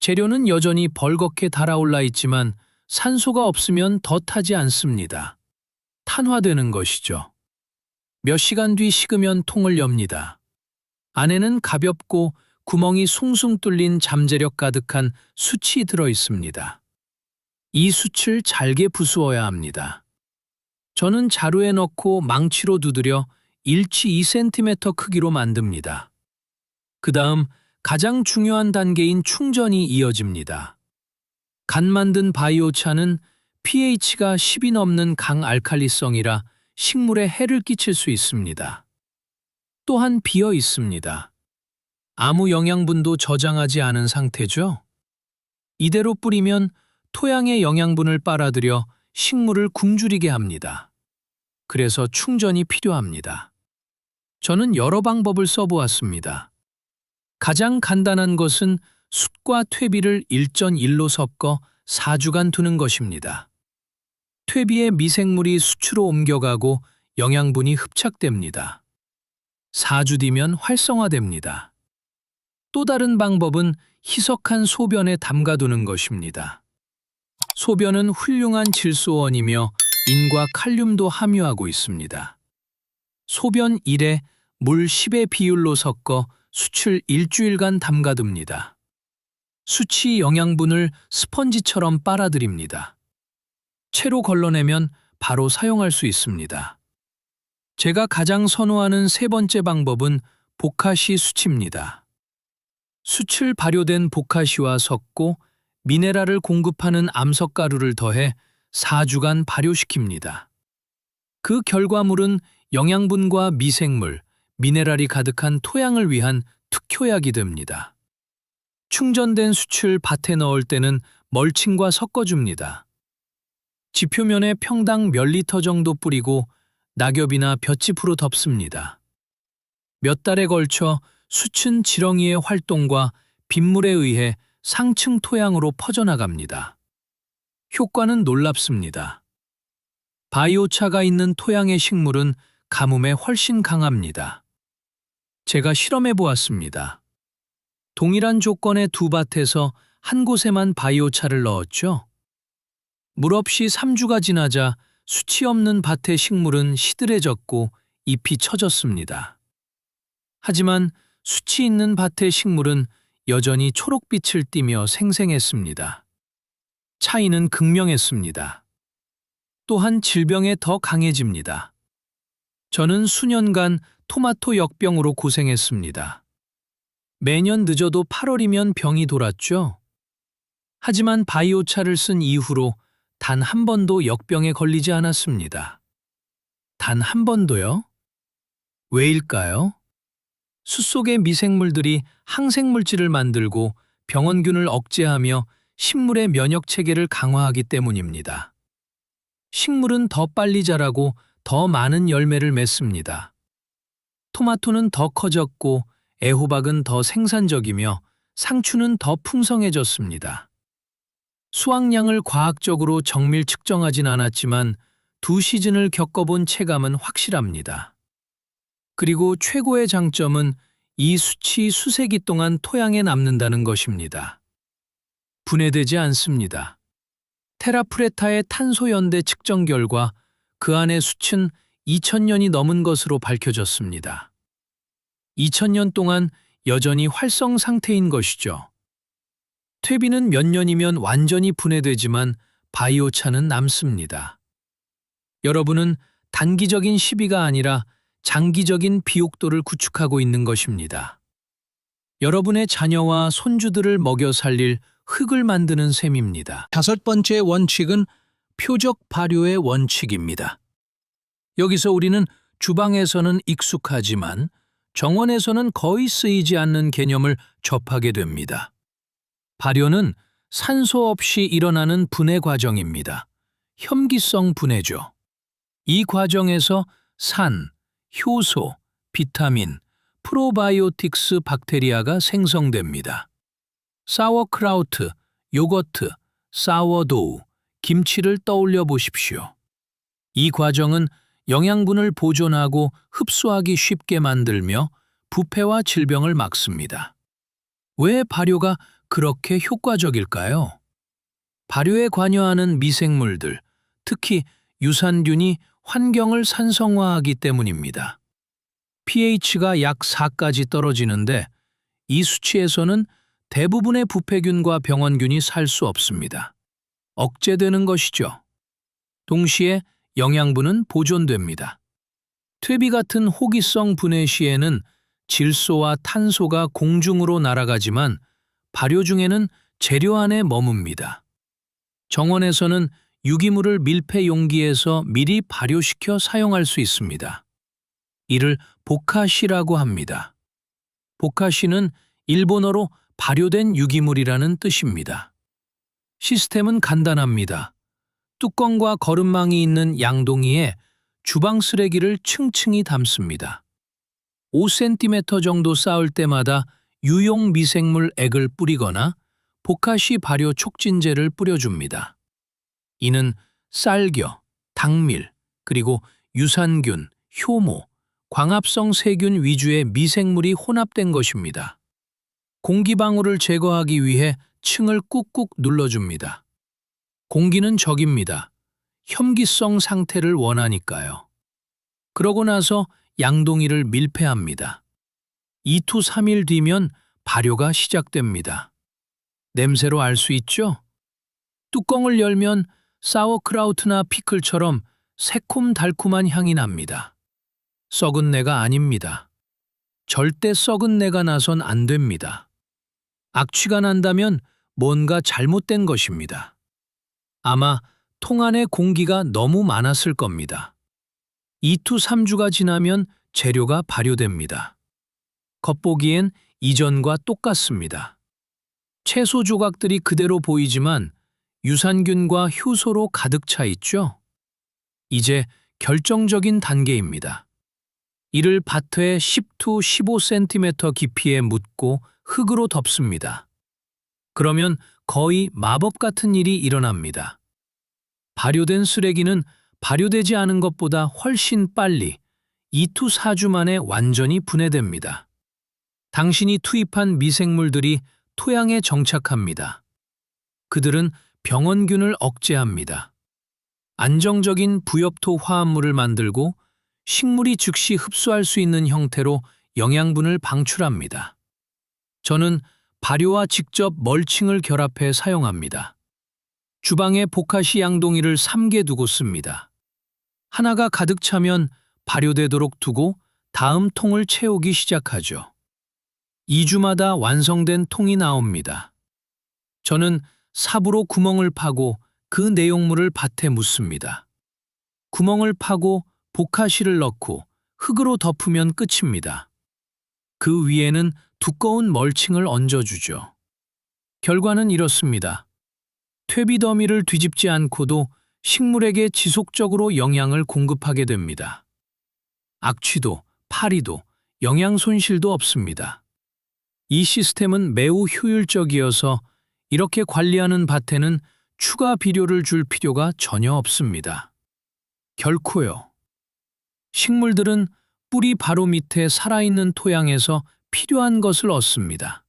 S1: 재료는 여전히 벌겋게 달아올라 있지만 산소가 없으면 더 타지 않습니다. 탄화되는 것이죠. 몇 시간 뒤 식으면 통을 엽니다. 안에는 가볍고 구멍이 숭숭 뚫린 잠재력 가득한 숯이 들어 있습니다. 이 숯을 잘게 부수어야 합니다. 저는 자루에 넣고 망치로 두드려 1치 2cm 크기로 만듭니다. 그 다음 가장 중요한 단계인 충전이 이어집니다. 간 만든 바이오차는 pH가 10이 넘는 강알칼리성이라 식물에 해를 끼칠 수 있습니다. 또한 비어 있습니다. 아무 영양분도 저장하지 않은 상태죠? 이대로 뿌리면 토양의 영양분을 빨아들여 식물을 굶주리게 합니다. 그래서 충전이 필요합니다. 저는 여러 방법을 써보았습니다. 가장 간단한 것은 숯과 퇴비를 1:1로 섞어 4주간 두는 것입니다. 퇴비의 미생물이 숯으로 옮겨가고 영양분이 흡착됩니다. 4주 뒤면 활성화됩니다. 또 다른 방법은 희석한 소변에 담가두는 것입니다. 소변은 훌륭한 질소원이며 인과 칼륨도 함유하고 있습니다. 소변 1에 물 10의 비율로 섞어 숯을 일주일간 담가둡니다. 숯이 영양분을 스펀지처럼 빨아들입니다. 채로 걸러내면 바로 사용할 수 있습니다. 제가 가장 선호하는 세 번째 방법은 보카시 숯입니다. 숯을 발효된 보카시와 섞고 미네랄을 공급하는 암석가루를 더해 4주간 발효시킵니다. 그 결과물은 영양분과 미생물, 미네랄이 가득한 토양을 위한 특효약이 됩니다. 충전된 숯을 밭에 넣을 때는 멀칭과 섞어줍니다. 지표면에 평당 몇 리터 정도 뿌리고 낙엽이나 볏짚으로 덮습니다. 몇 달에 걸쳐 숯은 지렁이의 활동과 빗물에 의해 상층 토양으로 퍼져나갑니다. 효과는 놀랍습니다. 바이오차가 있는 토양의 식물은 가뭄에 훨씬 강합니다. 제가 실험해 보았습니다. 동일한 조건의 두 밭에서 한 곳에만 바이오차를 넣었죠. 물 없이 3주가 지나자 숯이 없는 밭의 식물은 시들해졌고 잎이 처졌습니다. 하지만 숯이 있는 밭의 식물은 여전히 초록빛을 띠며 생생했습니다. 차이는 극명했습니다. 또한 질병에 더 강해집니다. 저는 수년간 토마토 역병으로 고생했습니다. 매년 늦어도 8월이면 병이 돌았죠. 하지만 바이오차를 쓴 이후로 단 한 번도 역병에 걸리지 않았습니다. 단 한 번도요? 왜일까요? 숯 속의 미생물들이 항생물질을 만들고 병원균을 억제하며 식물의 면역 체계를 강화하기 때문입니다. 식물은 더 빨리 자라고 더 많은 열매를 맺습니다. 토마토는 더 커졌고 애호박은 더 생산적이며 상추는 더 풍성해졌습니다. 수확량을 과학적으로 정밀 측정하진 않았지만 두 시즌을 겪어본 체감은 확실합니다. 그리고 최고의 장점은 이 숯이 수세기 동안 토양에 남는다는 것입니다. 분해되지 않습니다. 테라프레타의 탄소연대 측정 결과 그 안의 숯은 2000년이 넘은 것으로 밝혀졌습니다. 2000년 동안 여전히 활성 상태인 것이죠. 퇴비는 몇 년이면 완전히 분해되지만 바이오차는 남습니다. 여러분은 단기적인 시비가 아니라 장기적인 비옥도를 구축하고 있는 것입니다. 여러분의 자녀와 손주들을 먹여 살릴 흙을 만드는 셈입니다. 다섯 번째 원칙은 표적 발효의 원칙입니다. 여기서 우리는 주방에서는 익숙하지만 정원에서는 거의 쓰이지 않는 개념을 접하게 됩니다. 발효는 산소 없이 일어나는 분해 과정입니다. 혐기성 분해죠. 이 과정에서 산, 효소, 비타민, 프로바이오틱스 박테리아가 생성됩니다. 사워크라우트, 요거트, 사워도우, 김치를 떠올려 보십시오. 이 과정은 영양분을 보존하고 흡수하기 쉽게 만들며 부패와 질병을 막습니다. 왜 발효가 그렇게 효과적일까요? 발효에 관여하는 미생물들, 특히 유산균이 환경을 산성화하기 때문입니다. pH가 약 4까지 떨어지는데 이 수치에서는 대부분의 부패균과 병원균이 살 수 없습니다. 억제되는 것이죠. 동시에 영양분은 보존됩니다. 퇴비 같은 호기성 분해 시에는 질소와 탄소가 공중으로 날아가지만 발효 중에는 재료 안에 머뭅니다. 정원에서는 유기물을 밀폐 용기에서 미리 발효시켜 사용할 수 있습니다. 이를 보카시라고 합니다. 보카시는 일본어로 발효된 유기물이라는 뜻입니다. 시스템은 간단합니다. 뚜껑과 거름망이 있는 양동이에 주방 쓰레기를 층층이 담습니다. 5cm 정도 쌓을 때마다 유용 미생물 액을 뿌리거나 보카시 발효 촉진제를 뿌려줍니다. 이는 쌀겨, 당밀, 그리고 유산균, 효모, 광합성 세균 위주의 미생물이 혼합된 것입니다. 공기방울을 제거하기 위해 층을 꾹꾹 눌러줍니다. 공기는 적입니다. 혐기성 상태를 원하니까요. 그러고 나서 양동이를 밀폐합니다. 2to 3일 뒤면 발효가 시작됩니다. 냄새로 알 수 있죠? 뚜껑을 열면 사워크라우트나 피클처럼 새콤달콤한 향이 납니다. 썩은 내가 아닙니다. 절대 썩은 내가 나선 안 됩니다. 악취가 난다면 뭔가 잘못된 것입니다. 아마 통 안에 공기가 너무 많았을 겁니다. 2to 3주가 지나면 재료가 발효됩니다. 겉보기엔 이전과 똑같습니다. 채소 조각들이 그대로 보이지만 유산균과 효소로 가득 차 있죠? 이제 결정적인 단계입니다. 이를 밭에 10-15cm 깊이에 묻고 흙으로 덮습니다. 그러면 거의 마법 같은 일이 일어납니다. 발효된 쓰레기는 발효되지 않은 것보다 훨씬 빨리 2-4주 만에 완전히 분해됩니다. 당신이 투입한 미생물들이 토양에 정착합니다. 그들은 병원균을 억제합니다. 안정적인 부엽토 화합물을 만들고 식물이 즉시 흡수할 수 있는 형태로 영양분을 방출합니다. 저는 발효와 직접 멀칭을 결합해 사용합니다. 주방에 보카시 양동이를 3개 두고 씁니다. 하나가 가득 차면 발효되도록 두고 다음 통을 채우기 시작하죠. 2주마다 완성된 통이 나옵니다. 저는 삽으로 구멍을 파고 그 내용물을 밭에 묻습니다. 구멍을 파고 보카시를 넣고 흙으로 덮으면 끝입니다. 그 위에는 두꺼운 멀칭을 얹어주죠. 결과는 이렇습니다. 퇴비 더미를 뒤집지 않고도 식물에게 지속적으로 영양을 공급하게 됩니다. 악취도, 파리도, 영양 손실도 없습니다. 이 시스템은 매우 효율적이어서 이렇게 관리하는 밭에는 추가 비료를 줄 필요가 전혀 없습니다. 결코요. 식물들은 뿌리 바로 밑에 살아있는 토양에서 필요한 것을 얻습니다.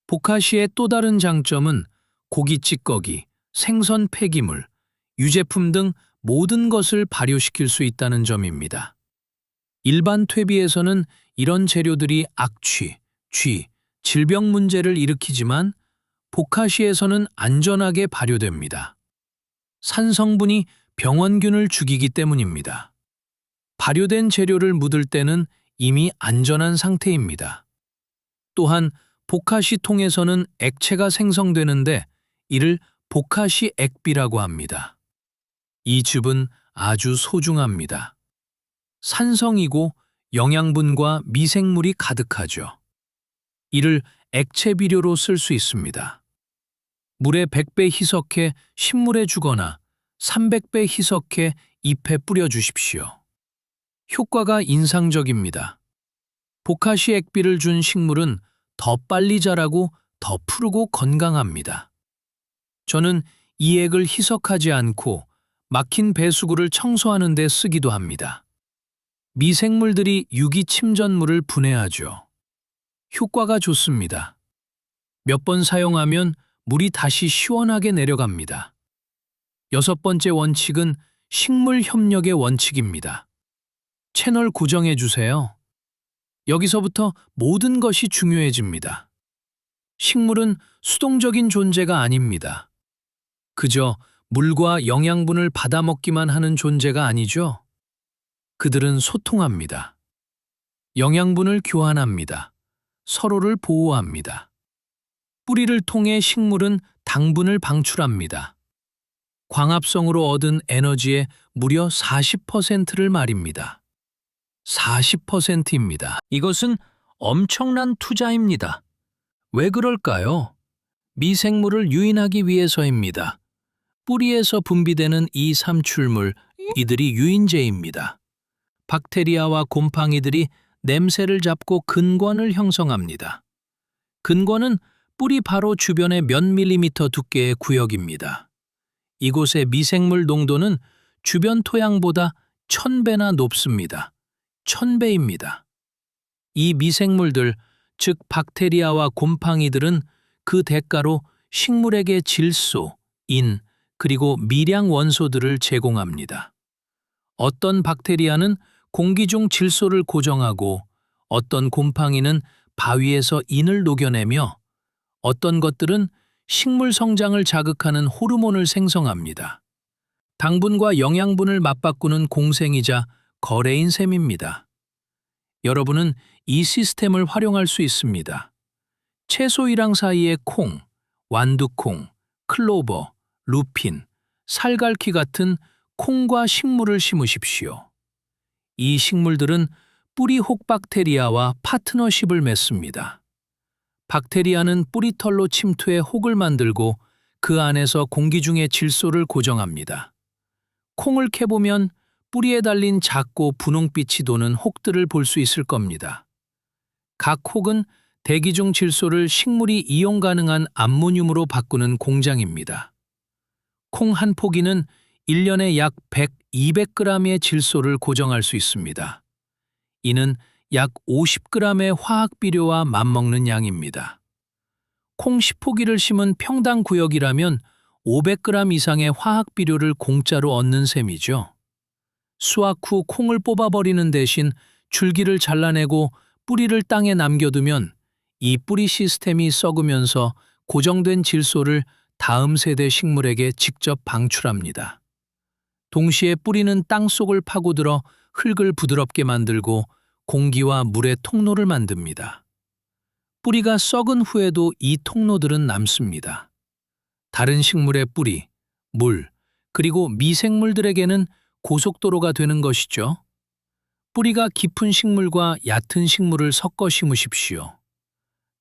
S1: 보카시의 또 다른 장점은 고기 찌꺼기, 생선 폐기물, 유제품 등 모든 것을 발효시킬 수 있다는 점입니다. 일반 퇴비에서는 이런 재료들이 악취, 쥐, 질병 문제를 일으키지만 보카시에서는 안전하게 발효됩니다. 산 성분이 병원균을 죽이기 때문입니다. 발효된 재료를 묻을 때는 이미 안전한 상태입니다. 또한 보카시 통에서는 액체가 생성되는데 이를 보카시 액비라고 합니다. 이 즙은 아주 소중합니다. 산성이고 영양분과 미생물이 가득하죠. 이를 액체 비료로 쓸 수 있습니다. 물에 100배 희석해 식물에 주거나 300배 희석해 잎에 뿌려주십시오. 효과가 인상적입니다. 보카시 액비를 준 식물은 더 빨리 자라고 더 푸르고 건강합니다. 저는 이 액을 희석하지 않고 막힌 배수구를 청소하는 데 쓰기도 합니다. 미생물들이 유기 침전물을 분해하죠. 효과가 좋습니다. 몇 번 사용하면 물이 다시 시원하게 내려갑니다. 6번째 원칙은 식물 협력의 원칙입니다. 채널 고정해 주세요. 여기서부터 모든 것이 중요해집니다. 식물은 수동적인 존재가 아닙니다. 그저 물과 영양분을 받아먹기만 하는 존재가 아니죠. 그들은 소통합니다. 영양분을 교환합니다. 서로를 보호합니다. 뿌리를 통해 식물은 당분을 방출합니다. 광합성으로 얻은 에너지의 무려 40%를 말입니다. 40%입니다. 이것은 엄청난 투자입니다. 왜 그럴까요? 미생물을 유인하기 위해서입니다. 뿌리에서 분비되는 이 삼출물, 이들이 유인제입니다. 박테리아와 곰팡이들이 냄새를 잡고 근권을 형성합니다. 근권은 뿌리 바로 주변의 몇 밀리미터 두께의 구역입니다. 이곳의 미생물 농도는 주변 토양보다 1000배나 높습니다. 1000배입니다. 이 미생물들, 즉 박테리아와 곰팡이들은 그 대가로 식물에게 질소, 인, 그리고 미량 원소들을 제공합니다. 어떤 박테리아는 공기 중 질소를 고정하고 어떤 곰팡이는 바위에서 인을 녹여내며 어떤 것들은 식물 성장을 자극하는 호르몬을 생성합니다. 당분과 영양분을 맞바꾸는 공생이자 거래인 셈입니다. 여러분은 이 시스템을 활용할 수 있습니다. 채소이랑 사이에 콩, 완두콩, 클로버, 루핀, 살갈키 같은 콩과 식물을 심으십시오. 이 식물들은 뿌리 혹박테리아와 파트너십을 맺습니다. 박테리아는 뿌리털로 침투해 혹을 만들고 그 안에서 공기 중의 질소를 고정합니다. 콩을 캐보면 뿌리에 달린 작고 분홍빛이 도는 혹들을 볼 수 있을 겁니다. 각 혹은 대기 중 질소를 식물이 이용 가능한 암모늄으로 바꾸는 공장입니다. 콩 한 포기는 1년에 약 100, 200g의 질소를 고정할 수 있습니다. 이는 약 50g의 화학 비료와 맞먹는 양입니다. 콩 10포기를 심은 평당 구역이라면 500g 이상의 화학 비료를 공짜로 얻는 셈이죠. 수확 후 콩을 뽑아버리는 대신 줄기를 잘라내고 뿌리를 땅에 남겨두면 이 뿌리 시스템이 썩으면서 고정된 질소를 다음 세대 식물에게 직접 방출합니다. 동시에 뿌리는 땅속을 파고들어 흙을 부드럽게 만들고 공기와 물의 통로를 만듭니다. 뿌리가 썩은 후에도 이 통로들은 남습니다. 다른 식물의 뿌리, 물, 그리고 미생물들에게는 고속도로가 되는 것이죠. 뿌리가 깊은 식물과 얕은 식물을 섞어 심으십시오.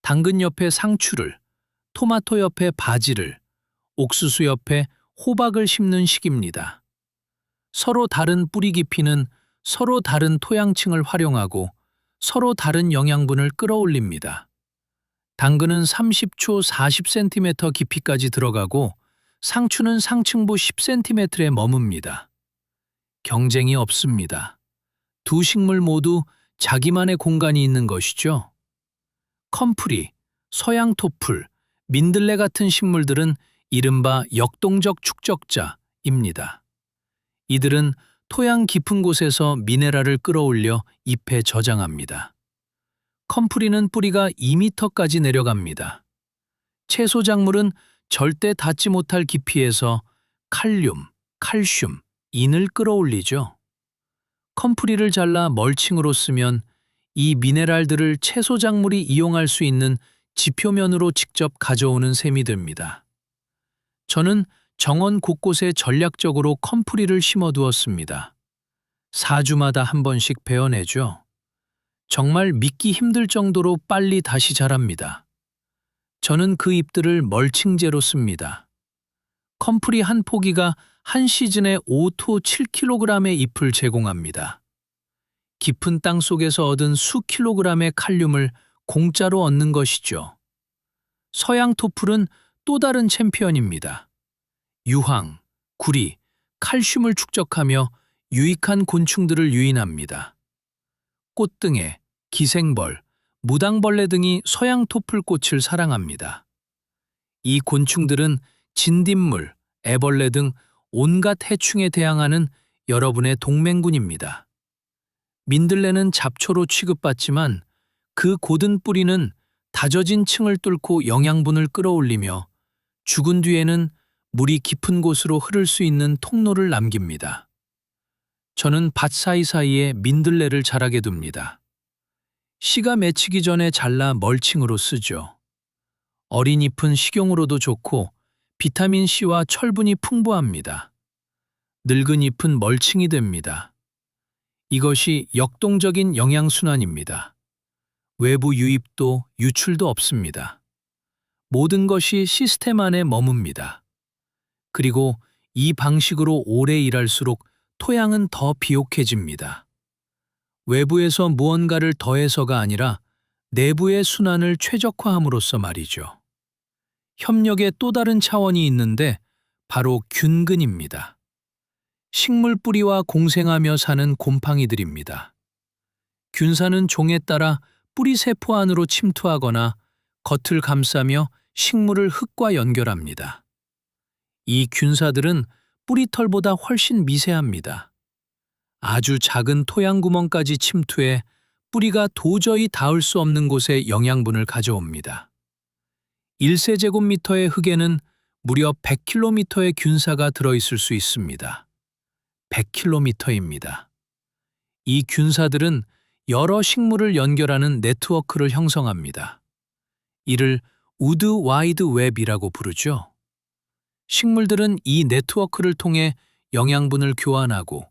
S1: 당근 옆에 상추를, 토마토 옆에 바지를, 옥수수 옆에 호박을 심는 식입니다. 서로 다른 뿌리 깊이는 서로 다른 토양층을 활용하고 서로 다른 영양분을 끌어올립니다. 당근은 30초 40cm 깊이까지 들어가고 상추는 상층부 10cm에 머뭅니다. 경쟁이 없습니다. 두 식물 모두 자기만의 공간이 있는 것이죠. 컴프리, 서양토풀, 민들레 같은 식물들은 이른바 역동적 축적자입니다. 이들은 토양 깊은 곳에서 미네랄을 끌어올려 잎에 저장합니다. 컴프리는 뿌리가 2m까지 내려갑니다. 채소 작물은 절대 닿지 못할 깊이에서 칼륨, 칼슘, 인을 끌어올리죠. 컴프리를 잘라 멀칭으로 쓰면 이 미네랄들을 채소 작물이 이용할 수 있는 지표면으로 직접 가져오는 셈이 됩니다. 저는 정원 곳곳에 전략적으로 컴프리를 심어두었습니다. 4주마다 한 번씩 베어내죠. 정말 믿기 힘들 정도로 빨리 다시 자랍니다. 저는 그 잎들을 멀칭제로 씁니다. 컴프리 한 포기가 한 시즌에 5토 7kg의 잎을 제공합니다. 깊은 땅 속에서 얻은 수 킬로그램의 칼륨을 공짜로 얻는 것이죠. 서양 토풀은 또 다른 챔피언입니다. 유황, 구리, 칼슘을 축적하며 유익한 곤충들을 유인합니다. 꽃등에, 기생벌, 무당벌레 등이 서양 토풀꽃을 사랑합니다. 이 곤충들은 진딧물, 애벌레 등 온갖 해충에 대항하는 여러분의 동맹군입니다. 민들레는 잡초로 취급받지만 그 고든 뿌리는 다져진 층을 뚫고 영양분을 끌어올리며 죽은 뒤에는 물이 깊은 곳으로 흐를 수 있는 통로를 남깁니다. 저는 밭 사이사이에 민들레를 자라게 둡니다. 씨가 맺히기 전에 잘라 멀칭으로 쓰죠. 어린 잎은 식용으로도 좋고 비타민C와 철분이 풍부합니다. 늙은 잎은 멀칭이 됩니다. 이것이 역동적인 영양순환입니다. 외부 유입도 유출도 없습니다. 모든 것이 시스템 안에 머뭅니다. 그리고 이 방식으로 오래 일할수록 토양은 더 비옥해집니다. 외부에서 무언가를 더해서가 아니라 내부의 순환을 최적화함으로써 말이죠. 협력의 또 다른 차원이 있는데 바로 균근입니다. 식물 뿌리와 공생하며 사는 곰팡이들입니다. 균사는 종에 따라 뿌리 세포 안으로 침투하거나 겉을 감싸며 식물을 흙과 연결합니다. 이 균사들은 뿌리털보다 훨씬 미세합니다. 아주 작은 토양 구멍까지 침투해 뿌리가 도저히 닿을 수 없는 곳에 영양분을 가져옵니다. 1세제곱미터의 흙에는 무려 100km의 균사가 들어있을 수 있습니다. 100km입니다. 이 균사들은 여러 식물을 연결하는 네트워크를 형성합니다. 이를 우드 와이드 웹이라고 부르죠. 식물들은 이 네트워크를 통해 영양분을 교환하고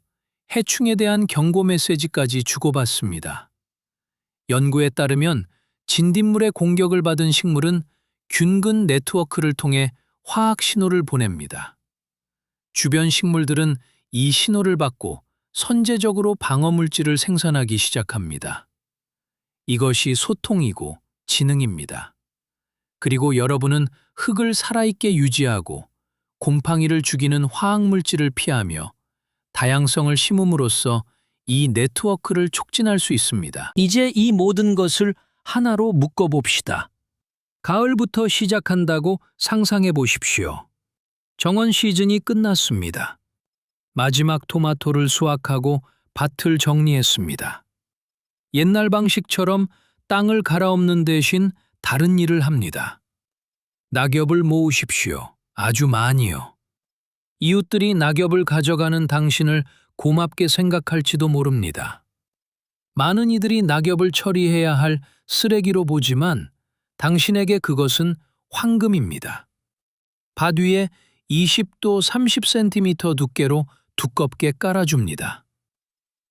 S1: 해충에 대한 경고 메시지까지 주고받습니다. 연구에 따르면 진딧물의 공격을 받은 식물은 균근 네트워크를 통해 화학 신호를 보냅니다. 주변 식물들은 이 신호를 받고 선제적으로 방어물질을 생산하기 시작합니다. 이것이 소통이고 지능입니다. 그리고 여러분은 흙을 살아있게 유지하고 곰팡이를 죽이는 화학물질을 피하며 다양성을 심음으로써 이 네트워크를 촉진할 수 있습니다. 이제 이 모든 것을 하나로 묶어봅시다. 가을부터 시작한다고 상상해 보십시오. 정원 시즌이 끝났습니다. 마지막 토마토를 수확하고 밭을 정리했습니다. 옛날 방식처럼 땅을 갈아엎는 대신 다른 일을 합니다. 낙엽을 모으십시오. 아주 많이요. 이웃들이 낙엽을 가져가는 당신을 고맙게 생각할지도 모릅니다. 많은 이들이 낙엽을 처리해야 할 쓰레기로 보지만 당신에게 그것은 황금입니다. 밭 위에 20도 30cm 두께로 두껍게 깔아줍니다.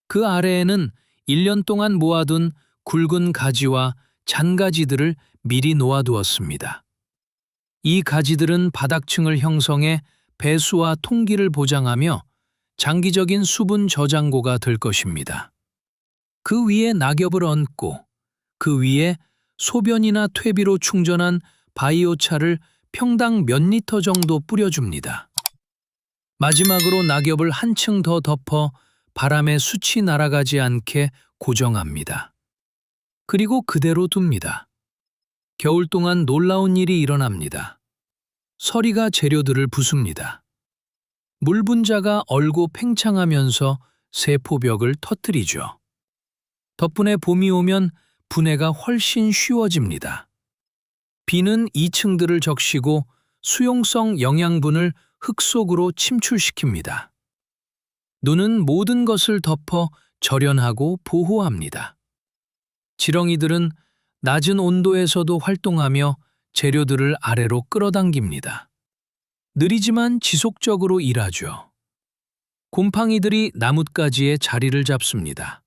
S1: 그 아래에는 1년 동안 모아둔 굵은 가지와 잔가지들을 미리 놓아두었습니다. 이 가지들은 바닥층을 형성해 배수와 통기를 보장하며 장기적인 수분 저장고가 될 것입니다. 그 위에 낙엽을 얹고 그 위에 소변이나 퇴비로 충전한 바이오차를 평당 몇 리터 정도 뿌려줍니다. 마지막으로 낙엽을 한층 더 덮어 바람에 숯이 날아가지 않게 고정합니다. 그리고 그대로 둡니다. 겨울 동안 놀라운 일이 일어납니다. 서리가 재료들을 부숩니다. 물 분자가 얼고 팽창하면서 세포벽을 터뜨리죠. 덕분에 봄이 오면 분해가 훨씬 쉬워집니다. 비는 2층들을 적시고 수용성 영양분을 흙 속으로 침출시킵니다. 눈은 모든 것을 덮어 절연하고 보호합니다. 지렁이들은 낮은 온도에서도 활동하며 재료들을 아래로 끌어당깁니다. 느리지만 지속적으로 일하죠. 곰팡이들이 나뭇가지에 자리를 잡습니다.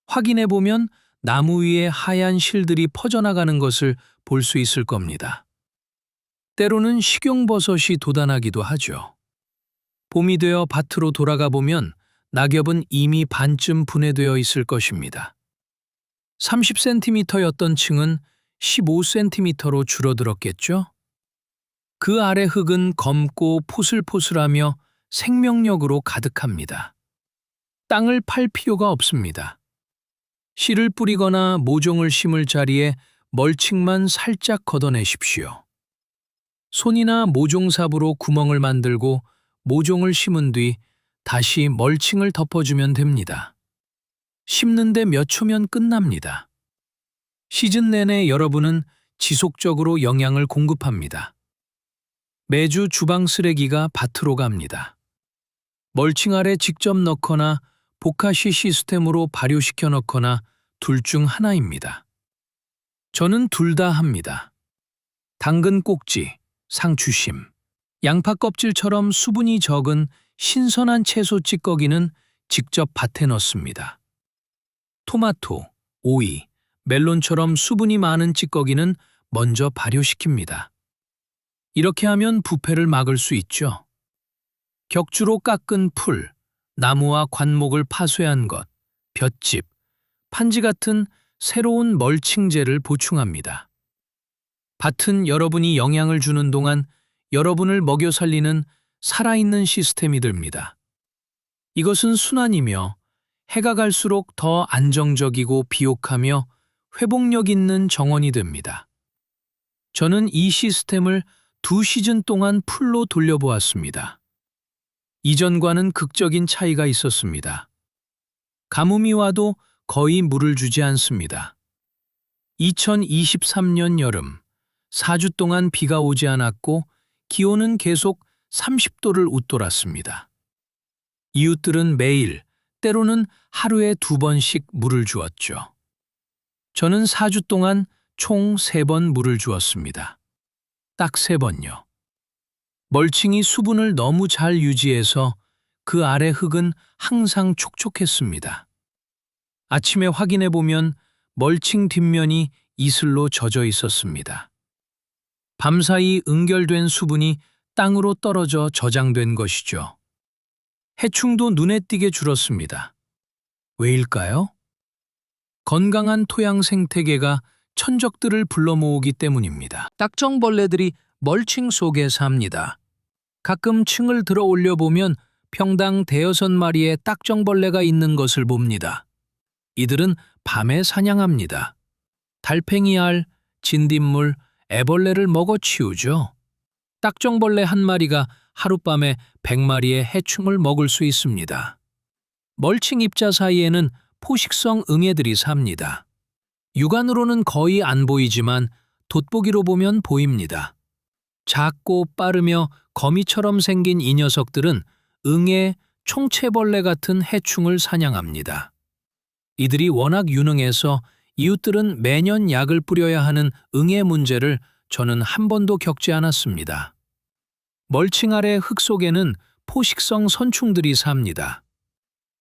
S1: 확인해보면 나무 위에 하얀 실들이 퍼져나가는 것을 볼 수 있을 겁니다. 때로는 식용버섯이 돋아나기도 하죠. 봄이 되어 밭으로 돌아가 보면 낙엽은 이미 반쯤 분해되어 있을 것입니다. 30cm였던 층은 15cm로 줄어들었겠죠? 그 아래 흙은 검고 포슬포슬하며 생명력으로 가득합니다. 땅을 팔 필요가 없습니다. 씨를 뿌리거나 모종을 심을 자리에 멀칭만 살짝 걷어내십시오. 손이나 모종삽으로 구멍을 만들고 모종을 심은 뒤 다시 멀칭을 덮어주면 됩니다. 심는데 몇 초면 끝납니다. 시즌 내내 여러분은 지속적으로 영양을 공급합니다. 매주 주방 쓰레기가 밭으로 갑니다. 멀칭 아래 직접 넣거나 보카시 시스템으로 발효시켜 넣거나 둘 중 하나입니다. 저는 둘 다 합니다. 당근 꼭지, 상추심, 양파 껍질처럼 수분이 적은 신선한 채소 찌꺼기는 직접 밭에 넣습니다. 토마토, 오이, 멜론처럼 수분이 많은 찌꺼기는 먼저 발효시킵니다. 이렇게 하면 부패를 막을 수 있죠. 격주로 깎은 풀, 나무와 관목을 파쇄한 것, 볏짚, 판지 같은 새로운 멀칭제를 보충합니다. 밭은 여러분이 영양을 주는 동안 여러분을 먹여 살리는 살아있는 시스템이 됩니다. 이것은 순환이며 해가 갈수록 더 안정적이고 비옥하며 회복력 있는 정원이 됩니다. 저는 이 시스템을 2시즌 동안 풀로 돌려보았습니다. 이전과는 극적인 차이가 있었습니다. 가뭄이 와도 거의 물을 주지 않습니다. 2023년 여름, 4주 동안 비가 오지 않았고 기온은 계속 30도를 웃돌았습니다. 이웃들은 매일, 때로는 하루에 2번씩 물을 주었죠. 저는 4주 동안 총 3번 물을 주었습니다. 딱 3번요. 멀칭이 수분을 너무 잘 유지해서 그 아래 흙은 항상 촉촉했습니다. 아침에 확인해 보면 멀칭 뒷면이 이슬로 젖어 있었습니다. 밤사이 응결된 수분이 땅으로 떨어져 저장된 것이죠. 해충도 눈에 띄게 줄었습니다. 왜일까요? 건강한 토양 생태계가 천적들을 불러 모으기 때문입니다. 딱정벌레들이 멀칭 속에 삽니다. 가끔 층을 들어 올려보면 평당 대여섯 마리의 딱정벌레가 있는 것을 봅니다. 이들은 밤에 사냥합니다. 달팽이알, 진딧물, 애벌레를 먹어치우죠. 딱정벌레 한 마리가 하룻밤에 100마리의 해충을 먹을 수 있습니다. 멀칭 입자 사이에는 포식성 응애들이 삽니다. 육안으로는 거의 안 보이지만 돋보기로 보면 보입니다. 작고 빠르며 거미처럼 생긴 이 녀석들은 응애, 총채벌레 같은 해충을 사냥합니다. 이들이 워낙 유능해서 이웃들은 매년 약을 뿌려야 하는 응애 문제를 저는 한 번도 겪지 않았습니다. 멀칭 아래 흙 속에는 포식성 선충들이 삽니다.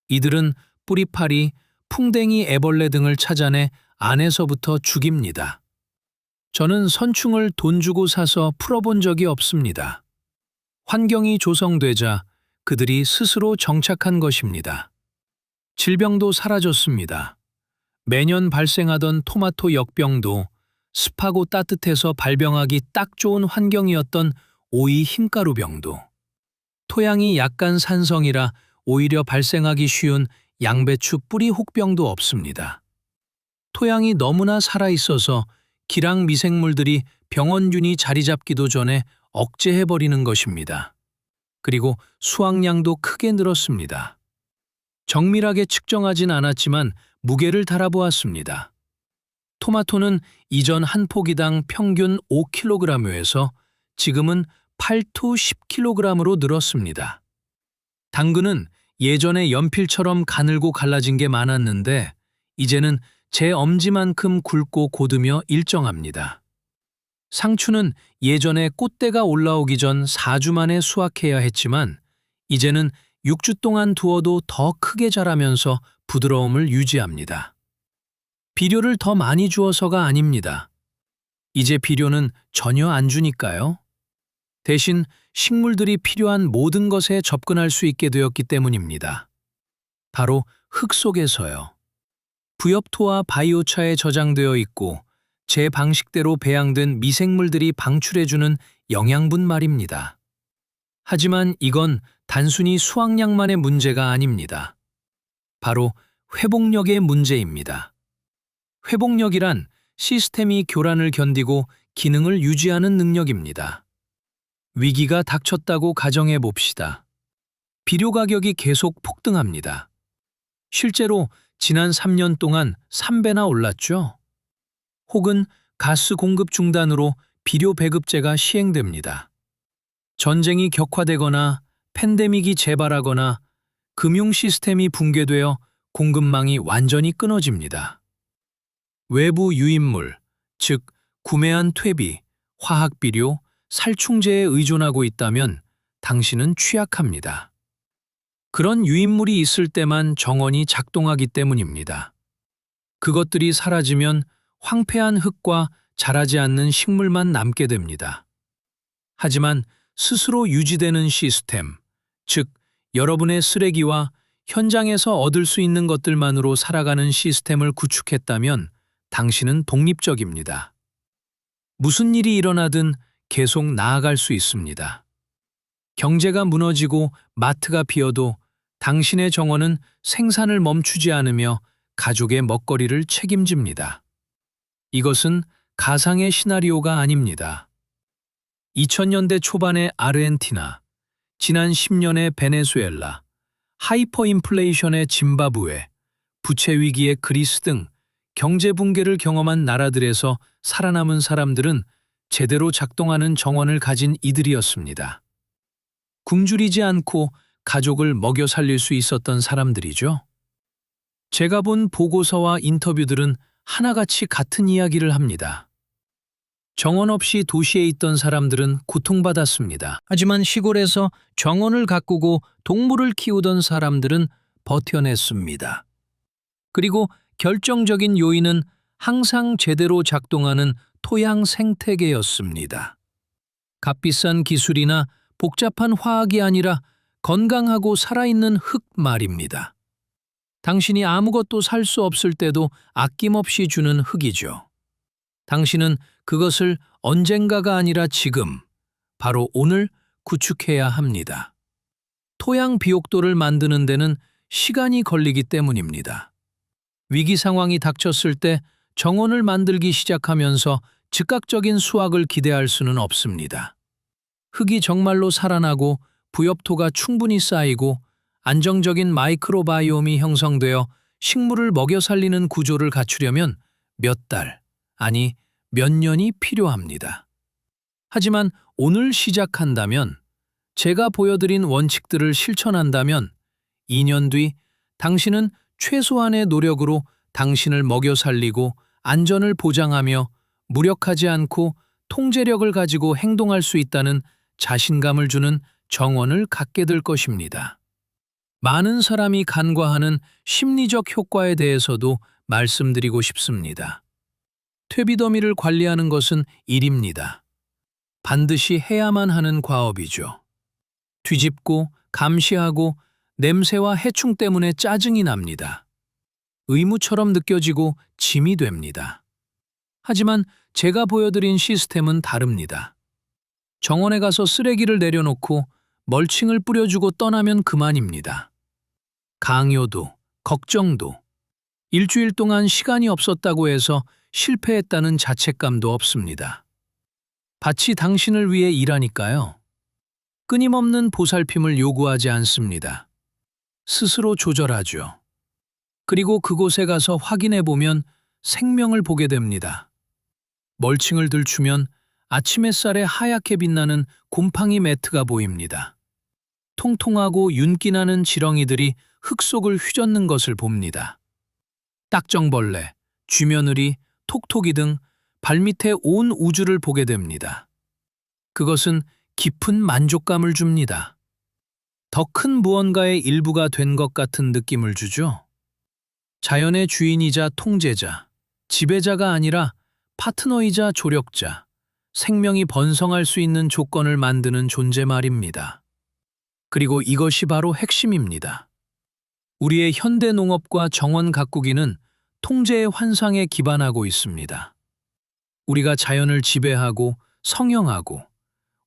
S1: 이들은 뿌리파리, 풍뎅이 애벌레 등을 찾아내 안에서부터 죽입니다. 저는 선충을 돈 주고 사서 풀어본 적이 없습니다. 환경이 조성되자 그들이 스스로 정착한 것입니다. 질병도 사라졌습니다. 매년 발생하던 토마토 역병도 습하고 따뜻해서 발병하기 딱 좋은 환경이었던 오이 흰가루병도, 토양이 약간 산성이라 오히려 발생하기 쉬운 양배추 뿌리 혹병도 없습니다. 토양이 너무나 살아있어서 기랑 미생물들이 병원균이 자리 잡기도 전에 억제해버리는 것입니다. 그리고 수확량도 크게 늘었습니다. 정밀하게 측정하진 않았지만 무게를 달아보았습니다. 토마토는 이전 한 포기당 평균 5kg에서 지금은 8-10kg으로 늘었습니다. 당근은 예전에 연필처럼 가늘고 갈라진 게 많았는데 이제는 제 엄지만큼 굵고 곧으며 일정합니다. 상추는 예전에 꽃대가 올라오기 전 4주 만에 수확해야 했지만 이제는 6주 동안 두어도 더 크게 자라면서 부드러움을 유지합니다. 비료를 더 많이 주어서가 아닙니다. 이제 비료는 전혀 안 주니까요. 대신 식물들이 필요한 모든 것에 접근할 수 있게 되었기 때문입니다. 바로 흙 속에서요. 부엽토와 바이오차에 저장되어 있고 제 방식대로 배양된 미생물들이 방출해주는 영양분 말입니다. 하지만 이건 단순히 수확량만의 문제가 아닙니다. 바로 회복력의 문제입니다. 회복력이란 시스템이 교란을 견디고 기능을 유지하는 능력입니다. 위기가 닥쳤다고 가정해 봅시다. 비료 가격이 계속 폭등합니다. 실제로 지난 3년 동안 3배나 올랐죠. 혹은 가스 공급 중단으로 비료 배급제가 시행됩니다. 전쟁이 격화되거나 팬데믹이 재발하거나 금융 시스템이 붕괴되어 공급망이 완전히 끊어집니다. 외부 유인물, 즉 구매한 퇴비, 화학비료, 살충제에 의존하고 있다면 당신은 취약합니다. 그런 유인물이 있을 때만 정원이 작동하기 때문입니다. 그것들이 사라지면 황폐한 흙과 자라지 않는 식물만 남게 됩니다. 하지만 스스로 유지되는 시스템, 즉 여러분의 쓰레기와 현장에서 얻을 수 있는 것들만으로 살아가는 시스템을 구축했다면 당신은 독립적입니다. 무슨 일이 일어나든 계속 나아갈 수 있습니다. 경제가 무너지고 마트가 비어도 당신의 정원은 생산을 멈추지 않으며 가족의 먹거리를 책임집니다. 이것은 가상의 시나리오가 아닙니다. 2000년대 초반의 아르헨티나, 지난 10년의 베네수엘라, 하이퍼인플레이션의 짐바브웨, 부채 위기의 그리스 등 경제 붕괴를 경험한 나라들에서 살아남은 사람들은 제대로 작동하는 정원을 가진 이들이었습니다. 굶주리지 않고 가족을 먹여 살릴 수 있었던 사람들이죠. 제가 본 보고서와 인터뷰들은 하나같이 같은 이야기를 합니다. 정원 없이 도시에 있던 사람들은 고통받았습니다. 하지만 시골에서 정원을 가꾸고 동물을 키우던 사람들은 버텨냈습니다. 그리고 결정적인 요인은 항상 제대로 작동하는 토양 생태계였습니다. 값비싼 기술이나 복잡한 화학이 아니라 건강하고 살아있는 흙 말입니다. 당신이 아무것도 살 수 없을 때도 아낌없이 주는 흙이죠. 당신은 그것을 언젠가가 아니라 지금, 바로 오늘 구축해야 합니다. 토양 비옥도를 만드는 데는 시간이 걸리기 때문입니다. 위기 상황이 닥쳤을 때 정원을 만들기 시작하면서 즉각적인 수확을 기대할 수는 없습니다. 흙이 정말로 살아나고 부엽토가 충분히 쌓이고 안정적인 마이크로바이옴이 형성되어 식물을 먹여 살리는 구조를 갖추려면 몇 달, 아니 몇 년이 필요합니다. 하지만 오늘 시작한다면, 제가 보여드린 원칙들을 실천한다면 2년 뒤 당신은 최소한의 노력으로 당신을 먹여 살리고 안전을 보장하며 무력하지 않고 통제력을 가지고 행동할 수 있다는 자신감을 주는 정원을 갖게 될 것입니다. 많은 사람이 간과하는 심리적 효과에 대해서도 말씀드리고 싶습니다. 퇴비더미를 관리하는 것은 일입니다. 반드시 해야만 하는 과업이죠. 뒤집고 감시하고 냄새와 해충 때문에 짜증이 납니다. 의무처럼 느껴지고 짐이 됩니다. 하지만 제가 보여드린 시스템은 다릅니다. 정원에 가서 쓰레기를 내려놓고 멀칭을 뿌려주고 떠나면 그만입니다. 강요도, 걱정도, 일주일 동안 시간이 없었다고 해서 실패했다는 자책감도 없습니다. 밭이 당신을 위해 일하니까요. 끊임없는 보살핌을 요구하지 않습니다. 스스로 조절하죠. 그리고 그곳에 가서 확인해 보면 생명을 보게 됩니다. 멀칭을 들추면 아침 햇살에 하얗게 빛나는 곰팡이 매트가 보입니다. 통통하고 윤기나는 지렁이들이 흙 속을 휘젓는 것을 봅니다. 딱정벌레, 쥐며느리, 톡톡이 등 발밑에 온 우주를 보게 됩니다. 그것은 깊은 만족감을 줍니다. 더 큰 무언가의 일부가 된 것 같은 느낌을 주죠. 자연의 주인이자 통제자, 지배자가 아니라 파트너이자 조력자, 생명이 번성할 수 있는 조건을 만드는 존재 말입니다. 그리고 이것이 바로 핵심입니다. 우리의 현대 농업과 정원 가꾸기는 통제의 환상에 기반하고 있습니다. 우리가 자연을 지배하고 성형하고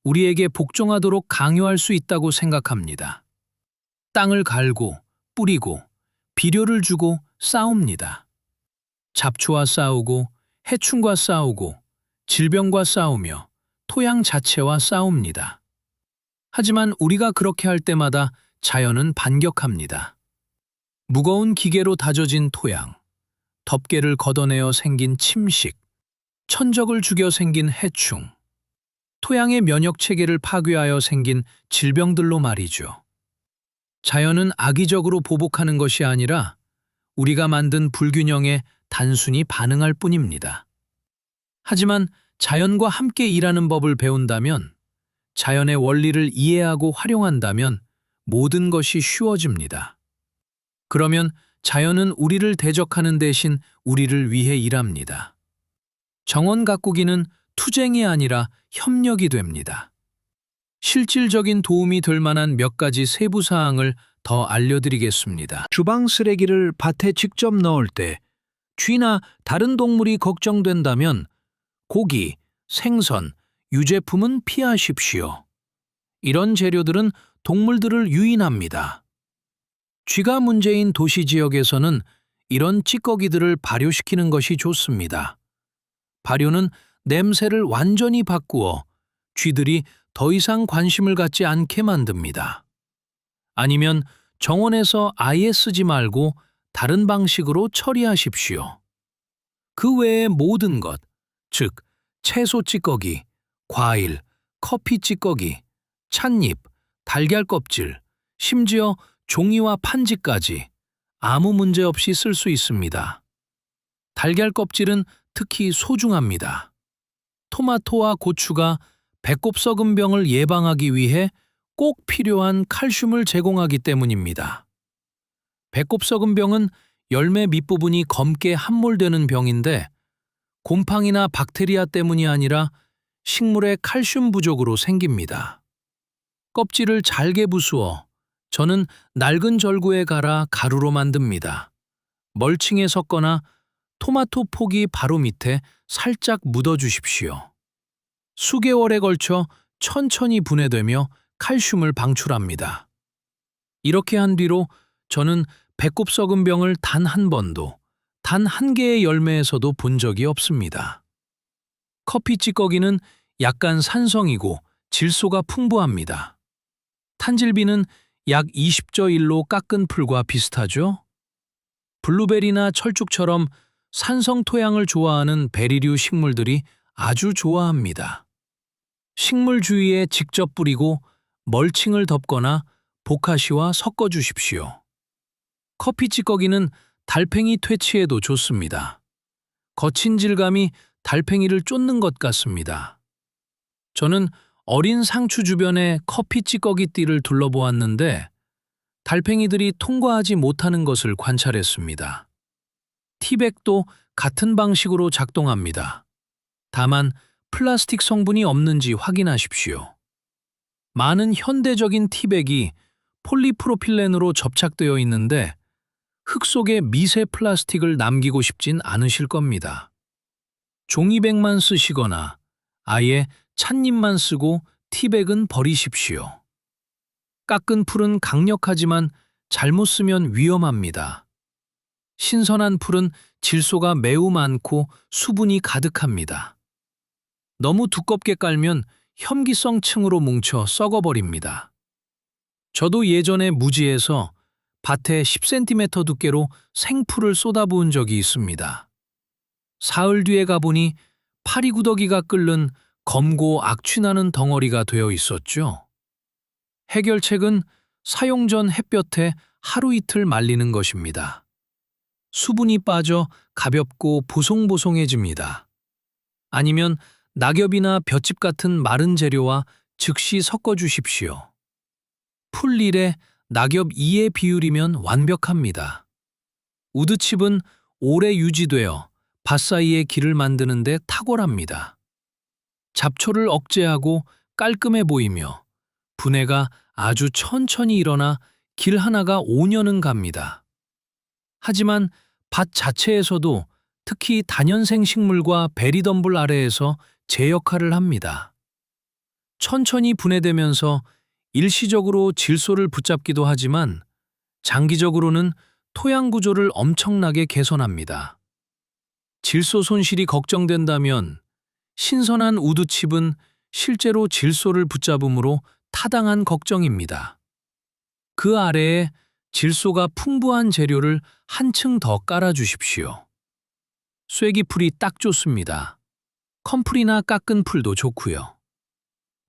S1: 우리에게 복종하도록 강요할 수 있다고 생각합니다. 땅을 갈고 뿌리고 비료를 주고 싸웁니다. 잡초와 싸우고 해충과 싸우고 질병과 싸우며 토양 자체와 싸웁니다. 하지만 우리가 그렇게 할 때마다 자연은 반격합니다. 무거운 기계로 다져진 토양, 덮개를 걷어내어 생긴 침식, 천적을 죽여 생긴 해충, 토양의 면역체계를 파괴하여 생긴 질병들로 말이죠. 자연은 악의적으로 보복하는 것이 아니라 우리가 만든 불균형에 단순히 반응할 뿐입니다. 하지만 자연과 함께 일하는 법을 배운다면, 자연의 원리를 이해하고 활용한다면 모든 것이 쉬워집니다. 그러면 자연은 우리를 대적하는 대신 우리를 위해 일합니다. 정원 가꾸기는 투쟁이 아니라 협력이 됩니다. 실질적인 도움이 될 만한 몇 가지 세부 사항을 더 알려드리겠습니다. 주방 쓰레기를 밭에 직접 넣을 때 쥐나 다른 동물이 걱정된다면 고기, 생선, 유제품은 피하십시오. 이런 재료들은 동물들을 유인합니다. 쥐가 문제인 도시 지역에서는 이런 찌꺼기들을 발효시키는 것이 좋습니다. 발효는 냄새를 완전히 바꾸어 쥐들이 더 이상 관심을 갖지 않게 만듭니다. 아니면 정원에서 아예 쓰지 말고 다른 방식으로 처리하십시오. 그 외의 모든 것, 즉 채소 찌꺼기, 과일, 커피 찌꺼기, 찻잎, 달걀 껍질, 심지어 종이와 판지까지 아무 문제 없이 쓸 수 있습니다. 달걀 껍질은 특히 소중합니다. 토마토와 고추가 배꼽 썩은 병을 예방하기 위해 꼭 필요한 칼슘을 제공하기 때문입니다. 배꼽 썩은 병은 열매 밑부분이 검게 함몰되는 병인데 곰팡이나 박테리아 때문이 아니라 식물의 칼슘 부족으로 생깁니다. 껍질을 잘게 부수어 저는 낡은 절구에 갈아 가루로 만듭니다. 멀칭에 섞거나 토마토 포기 바로 밑에 살짝 묻어 주십시오. 수개월에 걸쳐 천천히 분해되며 칼슘을 방출합니다. 이렇게 한 뒤로 저는 배꼽 썩은 병을 단 한 번도, 단 한 개의 열매에서도 본 적이 없습니다. 커피 찌꺼기는 약간 산성이고 질소가 풍부합니다. 탄질비는 약 20저 1로 깎은 풀과 비슷하죠? 블루베리나 철쭉처럼 산성 토양을 좋아하는 베리류 식물들이 아주 좋아합니다. 식물 주위에 직접 뿌리고 멀칭을 덮거나 보카시와 섞어 주십시오. 커피 찌꺼기는 달팽이 퇴치에도 좋습니다. 거친 질감이 달팽이를 쫓는 것 같습니다. 저는 어린 상추 주변에 커피 찌꺼기 띠를 둘러보았는데 달팽이들이 통과하지 못하는 것을 관찰했습니다. 티백도 같은 방식으로 작동합니다. 다만 플라스틱 성분이 없는지 확인하십시오. 많은 현대적인 티백이 폴리프로필렌으로 접착되어 있는데 흙 속에 미세 플라스틱을 남기고 싶진 않으실 겁니다. 종이백만 쓰시거나 아예 찻잎만 쓰고 티백은 버리십시오. 깎은 풀은 강력하지만 잘못 쓰면 위험합니다. 신선한 풀은 질소가 매우 많고 수분이 가득합니다. 너무 두껍게 깔면 혐기성층으로 뭉쳐 썩어버립니다. 저도 예전에 무지에서 밭에 10cm 두께로 생풀을 쏟아부은 적이 있습니다. 사흘 뒤에 가보니 파리구더기가 끓는 검고 악취나는 덩어리가 되어 있었죠. 해결책은 사용 전 햇볕에 하루 이틀 말리는 것입니다. 수분이 빠져 가볍고 보송보송해집니다. 아니면 낙엽이나 볏짚 같은 마른 재료와 즉시 섞어 주십시오. 풀 1에 낙엽 2의 비율이면 완벽합니다. 우드칩은 오래 유지되어 밭 사이에 길을 만드는 데 탁월합니다. 잡초를 억제하고 깔끔해 보이며 분해가 아주 천천히 일어나 길 하나가 5년은 갑니다. 하지만 밭 자체에서도 특히 다년생 식물과 베리덤불 아래에서 제 역할을 합니다. 천천히 분해되면서 일시적으로 질소를 붙잡기도 하지만 장기적으로는 토양 구조를 엄청나게 개선합니다. 질소 손실이 걱정된다면 신선한 우드칩은 실제로 질소를 붙잡음으로 타당한 걱정입니다. 그 아래에 질소가 풍부한 재료를 한층 더 깔아주십시오. 쐐기풀이 딱 좋습니다. 컴풀이나 깎은 풀도 좋고요.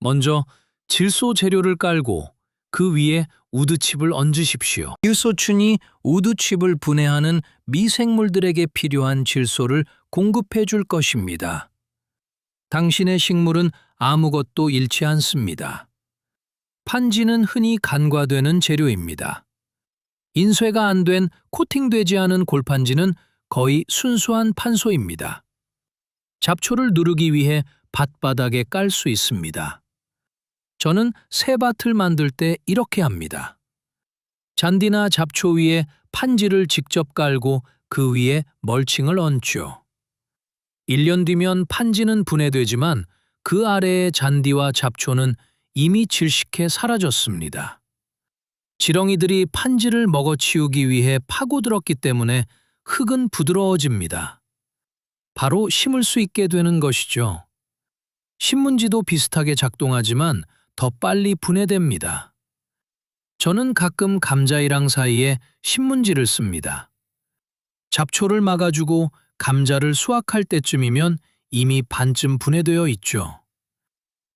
S1: 먼저 질소 재료를 깔고 그 위에 우드칩을 얹으십시오. 유소춘이 우드칩을 분해하는 미생물들에게 필요한 질소를 공급해 줄 것입니다. 당신의 식물은 아무것도 잃지 않습니다. 판지는 흔히 간과되는 재료입니다. 인쇄가 안 된 코팅되지 않은 골판지는 거의 순수한 판소입니다. 잡초를 누르기 위해 밭바닥에 깔 수 있습니다. 저는 새 밭을 만들 때 이렇게 합니다. 잔디나 잡초 위에 판지를 직접 깔고 그 위에 멀칭을 얹죠. 1년 뒤면 판지는 분해되지만 그 아래의 잔디와 잡초는 이미 질식해 사라졌습니다. 지렁이들이 판지를 먹어치우기 위해 파고들었기 때문에 흙은 부드러워집니다. 바로 심을 수 있게 되는 것이죠. 신문지도 비슷하게 작동하지만 더 빨리 분해됩니다. 저는 가끔 감자이랑 사이에 신문지를 씁니다. 잡초를 막아주고 감자를 수확할 때쯤이면 이미 반쯤 분해되어 있죠.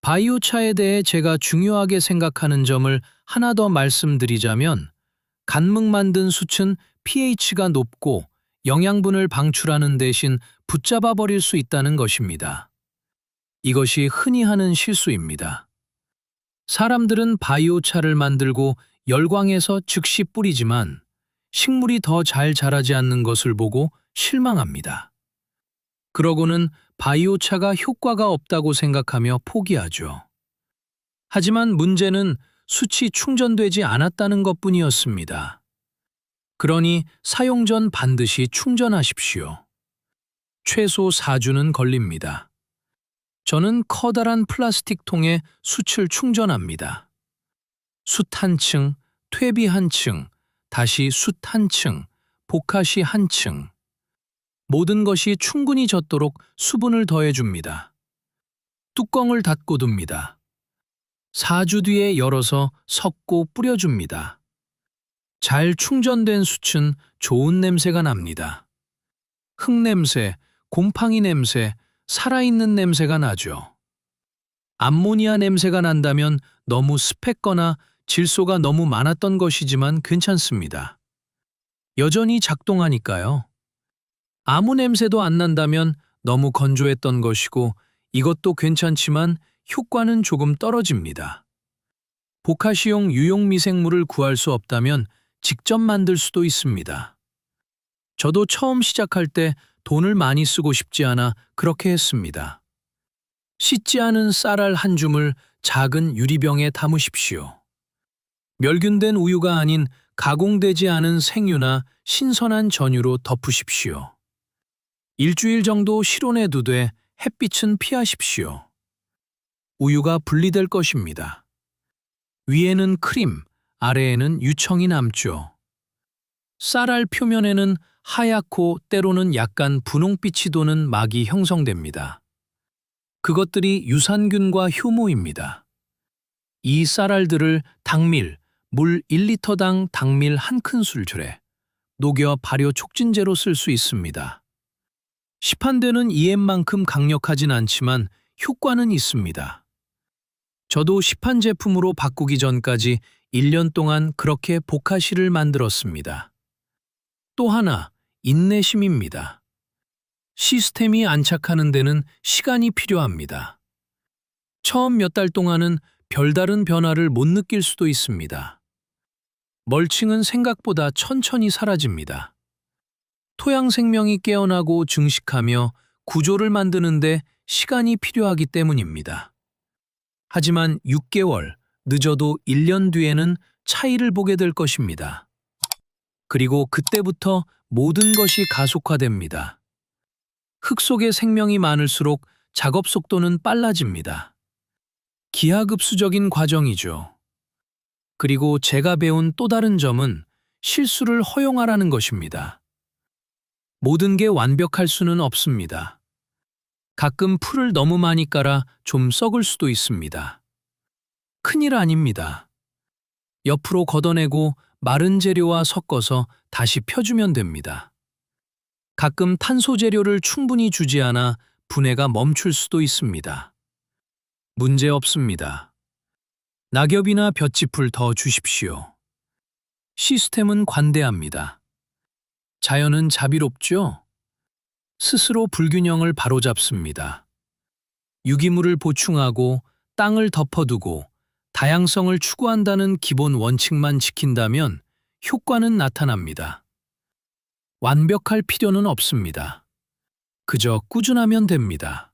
S1: 바이오차에 대해 제가 중요하게 생각하는 점을 하나 더 말씀드리자면 간묵 만든 숯은 pH가 높고 영양분을 방출하는 대신 붙잡아 버릴 수 있다는 것입니다. 이것이 흔히 하는 실수입니다. 사람들은 바이오차를 만들고 열광해서 즉시 뿌리지만 식물이 더 잘 자라지 않는 것을 보고 실망합니다. 그러고는 바이오차가 효과가 없다고 생각하며 포기하죠. 하지만 문제는 숯이 충전되지 않았다는 것뿐이었습니다. 그러니 사용 전 반드시 충전하십시오. 최소 4주는 걸립니다. 저는 커다란 플라스틱 통에 숯을 충전합니다. 숯 한 층, 퇴비 한 층, 다시 숯 한 층, 보카시 한 층. 모든 것이 충분히 젖도록 수분을 더해줍니다. 뚜껑을 닫고 둡니다. 4주 뒤에 열어서 섞고 뿌려줍니다. 잘 충전된 숯은 좋은 냄새가 납니다. 흙냄새, 곰팡이 냄새, 살아있는 냄새가 나죠. 암모니아 냄새가 난다면 너무 습했거나 질소가 너무 많았던 것이지만 괜찮습니다. 여전히 작동하니까요. 아무 냄새도 안 난다면 너무 건조했던 것이고 이것도 괜찮지만 효과는 조금 떨어집니다. 보카시용 유용 미생물을 구할 수 없다면 직접 만들 수도 있습니다. 저도 처음 시작할 때 돈을 많이 쓰고 싶지 않아 그렇게 했습니다. 씻지 않은 쌀알 한 줌을 작은 유리병에 담으십시오. 멸균된 우유가 아닌 가공되지 않은 생유나 신선한 전유로 덮으십시오. 일주일 정도 실온에 두되 햇빛은 피하십시오. 우유가 분리될 것입니다. 위에는 크림, 아래에는 유청이 남죠. 쌀알 표면에는 하얗고 때로는 약간 분홍빛이 도는 막이 형성됩니다. 그것들이 유산균과 효모입니다. 이 쌀알들을 당밀, 물 1리터당 당밀 한 큰술줄에 녹여 발효 촉진제로 쓸 수 있습니다. 시판되는 EM만큼 강력하진 않지만 효과는 있습니다. 저도 시판 제품으로 바꾸기 전까지 1년 동안 그렇게 보카시를 만들었습니다. 또 하나, 인내심입니다. 시스템이 안착하는 데는 시간이 필요합니다. 처음 몇 달 동안은 별다른 변화를 못 느낄 수도 있습니다. 멀칭은 생각보다 천천히 사라집니다. 토양 생명이 깨어나고 증식하며 구조를 만드는데 시간이 필요하기 때문입니다. 하지만 6개월, 늦어도 1년 뒤에는 차이를 보게 될 것입니다. 그리고 그때부터 모든 것이 가속화됩니다. 흙 속에 생명이 많을수록 작업 속도는 빨라집니다. 기하급수적인 과정이죠. 그리고 제가 배운 또 다른 점은 실수를 허용하라는 것입니다. 모든 게 완벽할 수는 없습니다. 가끔 풀을 너무 많이 깔아 좀 썩을 수도 있습니다. 큰일 아닙니다. 옆으로 걷어내고 마른 재료와 섞어서 다시 펴주면 됩니다. 가끔 탄소 재료를 충분히 주지 않아 분해가 멈출 수도 있습니다. 문제 없습니다. 낙엽이나 볏짚을 더 주십시오. 시스템은 관대합니다. 자연은 자비롭죠? 스스로 불균형을 바로잡습니다. 유기물을 보충하고 땅을 덮어두고 다양성을 추구한다는 기본 원칙만 지킨다면 효과는 나타납니다. 완벽할 필요는 없습니다. 그저 꾸준하면 됩니다.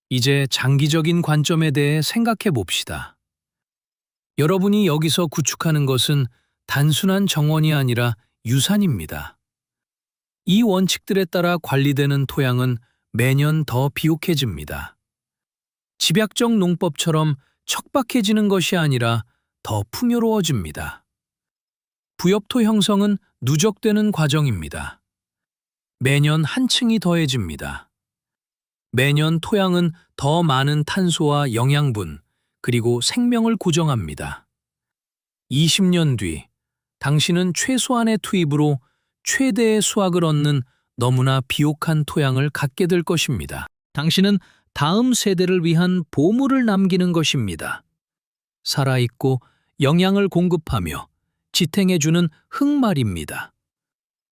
S1: 이제 장기적인 관점에 대해 생각해 봅시다. 여러분이 여기서 구축하는 것은 단순한 정원이 아니라 유산입니다. 이 원칙들에 따라 관리되는 토양은 매년 더 비옥해집니다. 집약적 농법처럼 척박해지는 것이 아니라 더 풍요로워집니다. 부엽토 형성은 누적되는 과정입니다. 매년 한 층이 더해집니다. 매년 토양은 더 많은 탄소와 영양분, 그리고 생명을 고정합니다. 20년 뒤, 당신은 최소한의 투입으로 최대의 수확을 얻는 너무나 비옥한 토양을 갖게 될 것입니다. 당신은 다음 세대를 위한 보물을 남기는 것입니다. 살아있고 영양을 공급하며 지탱해주는 흙말입니다.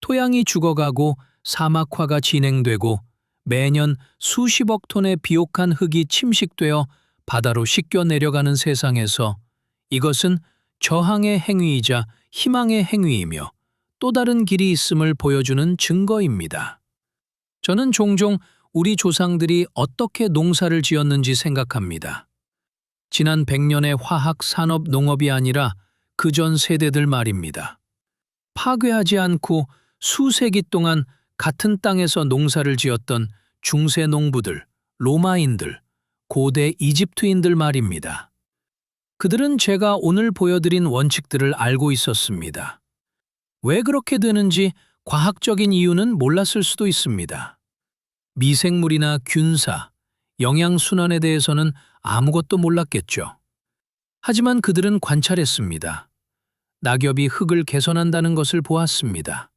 S1: 토양이 죽어가고 사막화가 진행되고 매년 수십억 톤의 비옥한 흙이 침식되어 바다로 씻겨 내려가는 세상에서 이것은 저항의 행위이자 희망의 행위이며 또 다른 길이 있음을 보여주는 증거입니다. 저는 종종 우리 조상들이 어떻게 농사를 지었는지 생각합니다. 지난 100년의 화학 산업 농업이 아니라 그전 세대들 말입니다. 파괴하지 않고 수세기 동안 같은 땅에서 농사를 지었던 중세 농부들, 로마인들, 고대 이집트인들 말입니다. 그들은 제가 오늘 보여드린 원칙들을 알고 있었습니다. 왜 그렇게 되는지 과학적인 이유는 몰랐을 수도 있습니다. 미생물이나 균사, 영양순환에 대해서는 아무것도 몰랐겠죠. 하지만 그들은 관찰했습니다. 낙엽이 흙을 개선한다는 것을 보았습니다.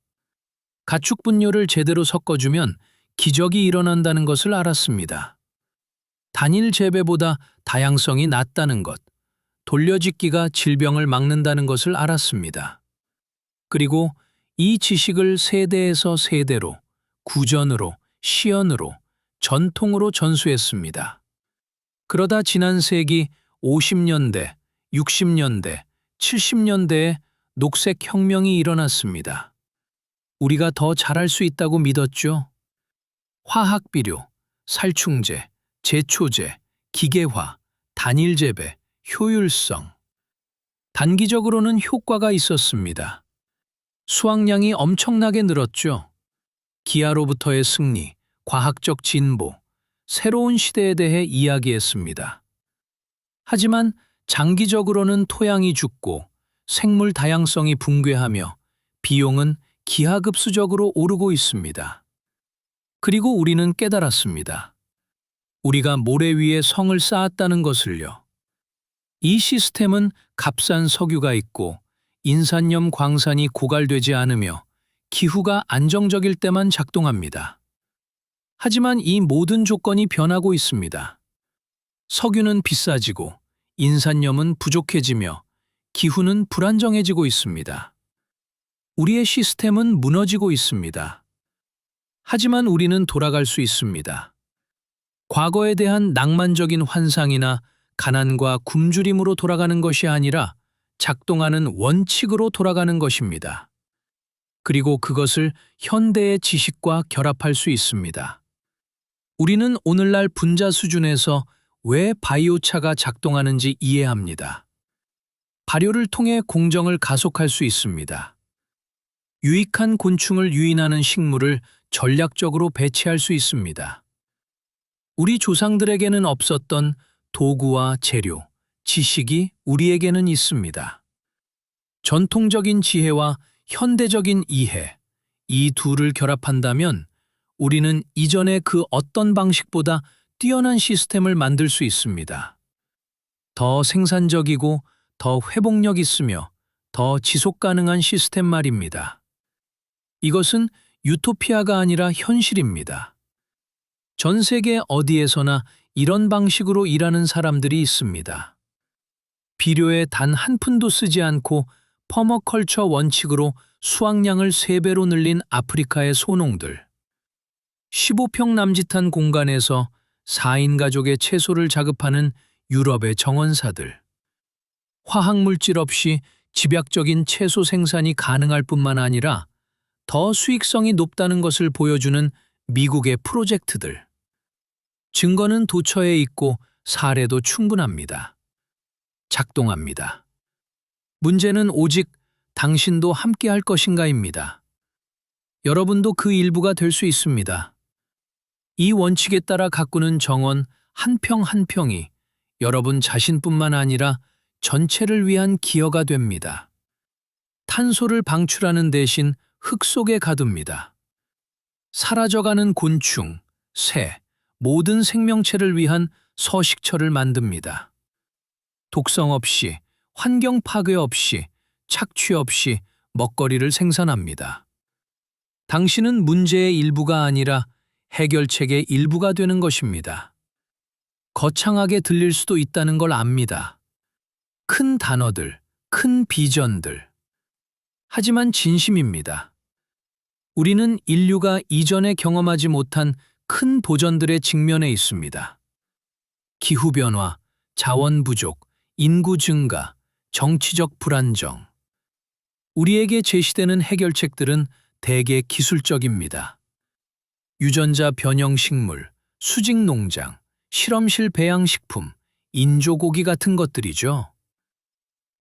S1: 가축 분뇨를 제대로 섞어주면 기적이 일어난다는 것을 알았습니다. 단일 재배보다 다양성이 낮다는 것, 돌려짓기가 질병을 막는다는 것을 알았습니다. 그리고 이 지식을 세대에서 세대로, 구전으로, 시연으로, 전통으로 전수했습니다. 그러다 지난 세기 50년대, 60년대, 70년대에 녹색 혁명이 일어났습니다. 우리가 더 잘할 수 있다고 믿었죠. 화학 비료, 살충제, 제초제, 기계화, 단일 재배, 효율성. 단기적으로는 효과가 있었습니다. 수확량이 엄청나게 늘었죠. 기아로부터의 승리, 과학적 진보, 새로운 시대에 대해 이야기했습니다. 하지만 장기적으로는 토양이 죽고 생물 다양성이 붕괴하며 비용은 기하급수적으로 오르고 있습니다. 그리고 우리는 깨달았습니다. 우리가 모래 위에 성을 쌓았다는 것을요. 이 시스템은 값싼 석유가 있고 인산염 광산이 고갈되지 않으며 기후가 안정적일 때만 작동합니다. 하지만 이 모든 조건이 변하고 있습니다. 석유는 비싸지고 인산염은 부족해지며 기후는 불안정해지고 있습니다. 우리의 시스템은 무너지고 있습니다. 하지만 우리는 돌아갈 수 있습니다. 과거에 대한 낭만적인 환상이나 가난과 굶주림으로 돌아가는 것이 아니라 작동하는 원칙으로 돌아가는 것입니다. 그리고 그것을 현대의 지식과 결합할 수 있습니다. 우리는 오늘날 분자 수준에서 왜 바이오차가 작동하는지 이해합니다. 발효를 통해 공정을 가속할 수 있습니다. 유익한 곤충을 유인하는 식물을 전략적으로 배치할 수 있습니다. 우리 조상들에게는 없었던 도구와 재료, 지식이 우리에게는 있습니다. 전통적인 지혜와 현대적인 이해, 이 둘을 결합한다면 우리는 이전의 그 어떤 방식보다 뛰어난 시스템을 만들 수 있습니다. 더 생산적이고 더 회복력 있으며 더 지속 가능한 시스템 말입니다. 이것은 유토피아가 아니라 현실입니다. 전 세계 어디에서나 이런 방식으로 일하는 사람들이 있습니다. 비료에 단 한 푼도 쓰지 않고 퍼머컬처 원칙으로 수확량을 3배로 늘린 아프리카의 소농들. 15평 남짓한 공간에서 4인 가족의 채소를 자급하는 유럽의 정원사들. 화학물질 없이 집약적인 채소 생산이 가능할 뿐만 아니라 더 수익성이 높다는 것을 보여주는 미국의 프로젝트들. 증거는 도처에 있고 사례도 충분합니다. 작동합니다. 문제는 오직 당신도 함께 할 것인가입니다. 여러분도 그 일부가 될 수 있습니다. 이 원칙에 따라 가꾸는 정원 한 평 한 평이 여러분 자신뿐만 아니라 전체를 위한 기여가 됩니다. 탄소를 방출하는 대신 흙 속에 가둡니다. 사라져가는 곤충, 새, 모든 생명체를 위한 서식처를 만듭니다. 독성 없이, 환경 파괴 없이, 착취 없이 먹거리를 생산합니다. 당신은 문제의 일부가 아니라 해결책의 일부가 되는 것입니다. 거창하게 들릴 수도 있다는 걸 압니다. 큰 단어들, 큰 비전들. 하지만 진심입니다. 우리는 인류가 이전에 경험하지 못한 큰 도전들의 직면에 있습니다. 기후변화, 자원 부족, 인구 증가, 정치적 불안정. 우리에게 제시되는 해결책들은 대개 기술적입니다. 유전자 변형 식물, 수직 농장, 실험실 배양식품, 인조고기 같은 것들이죠.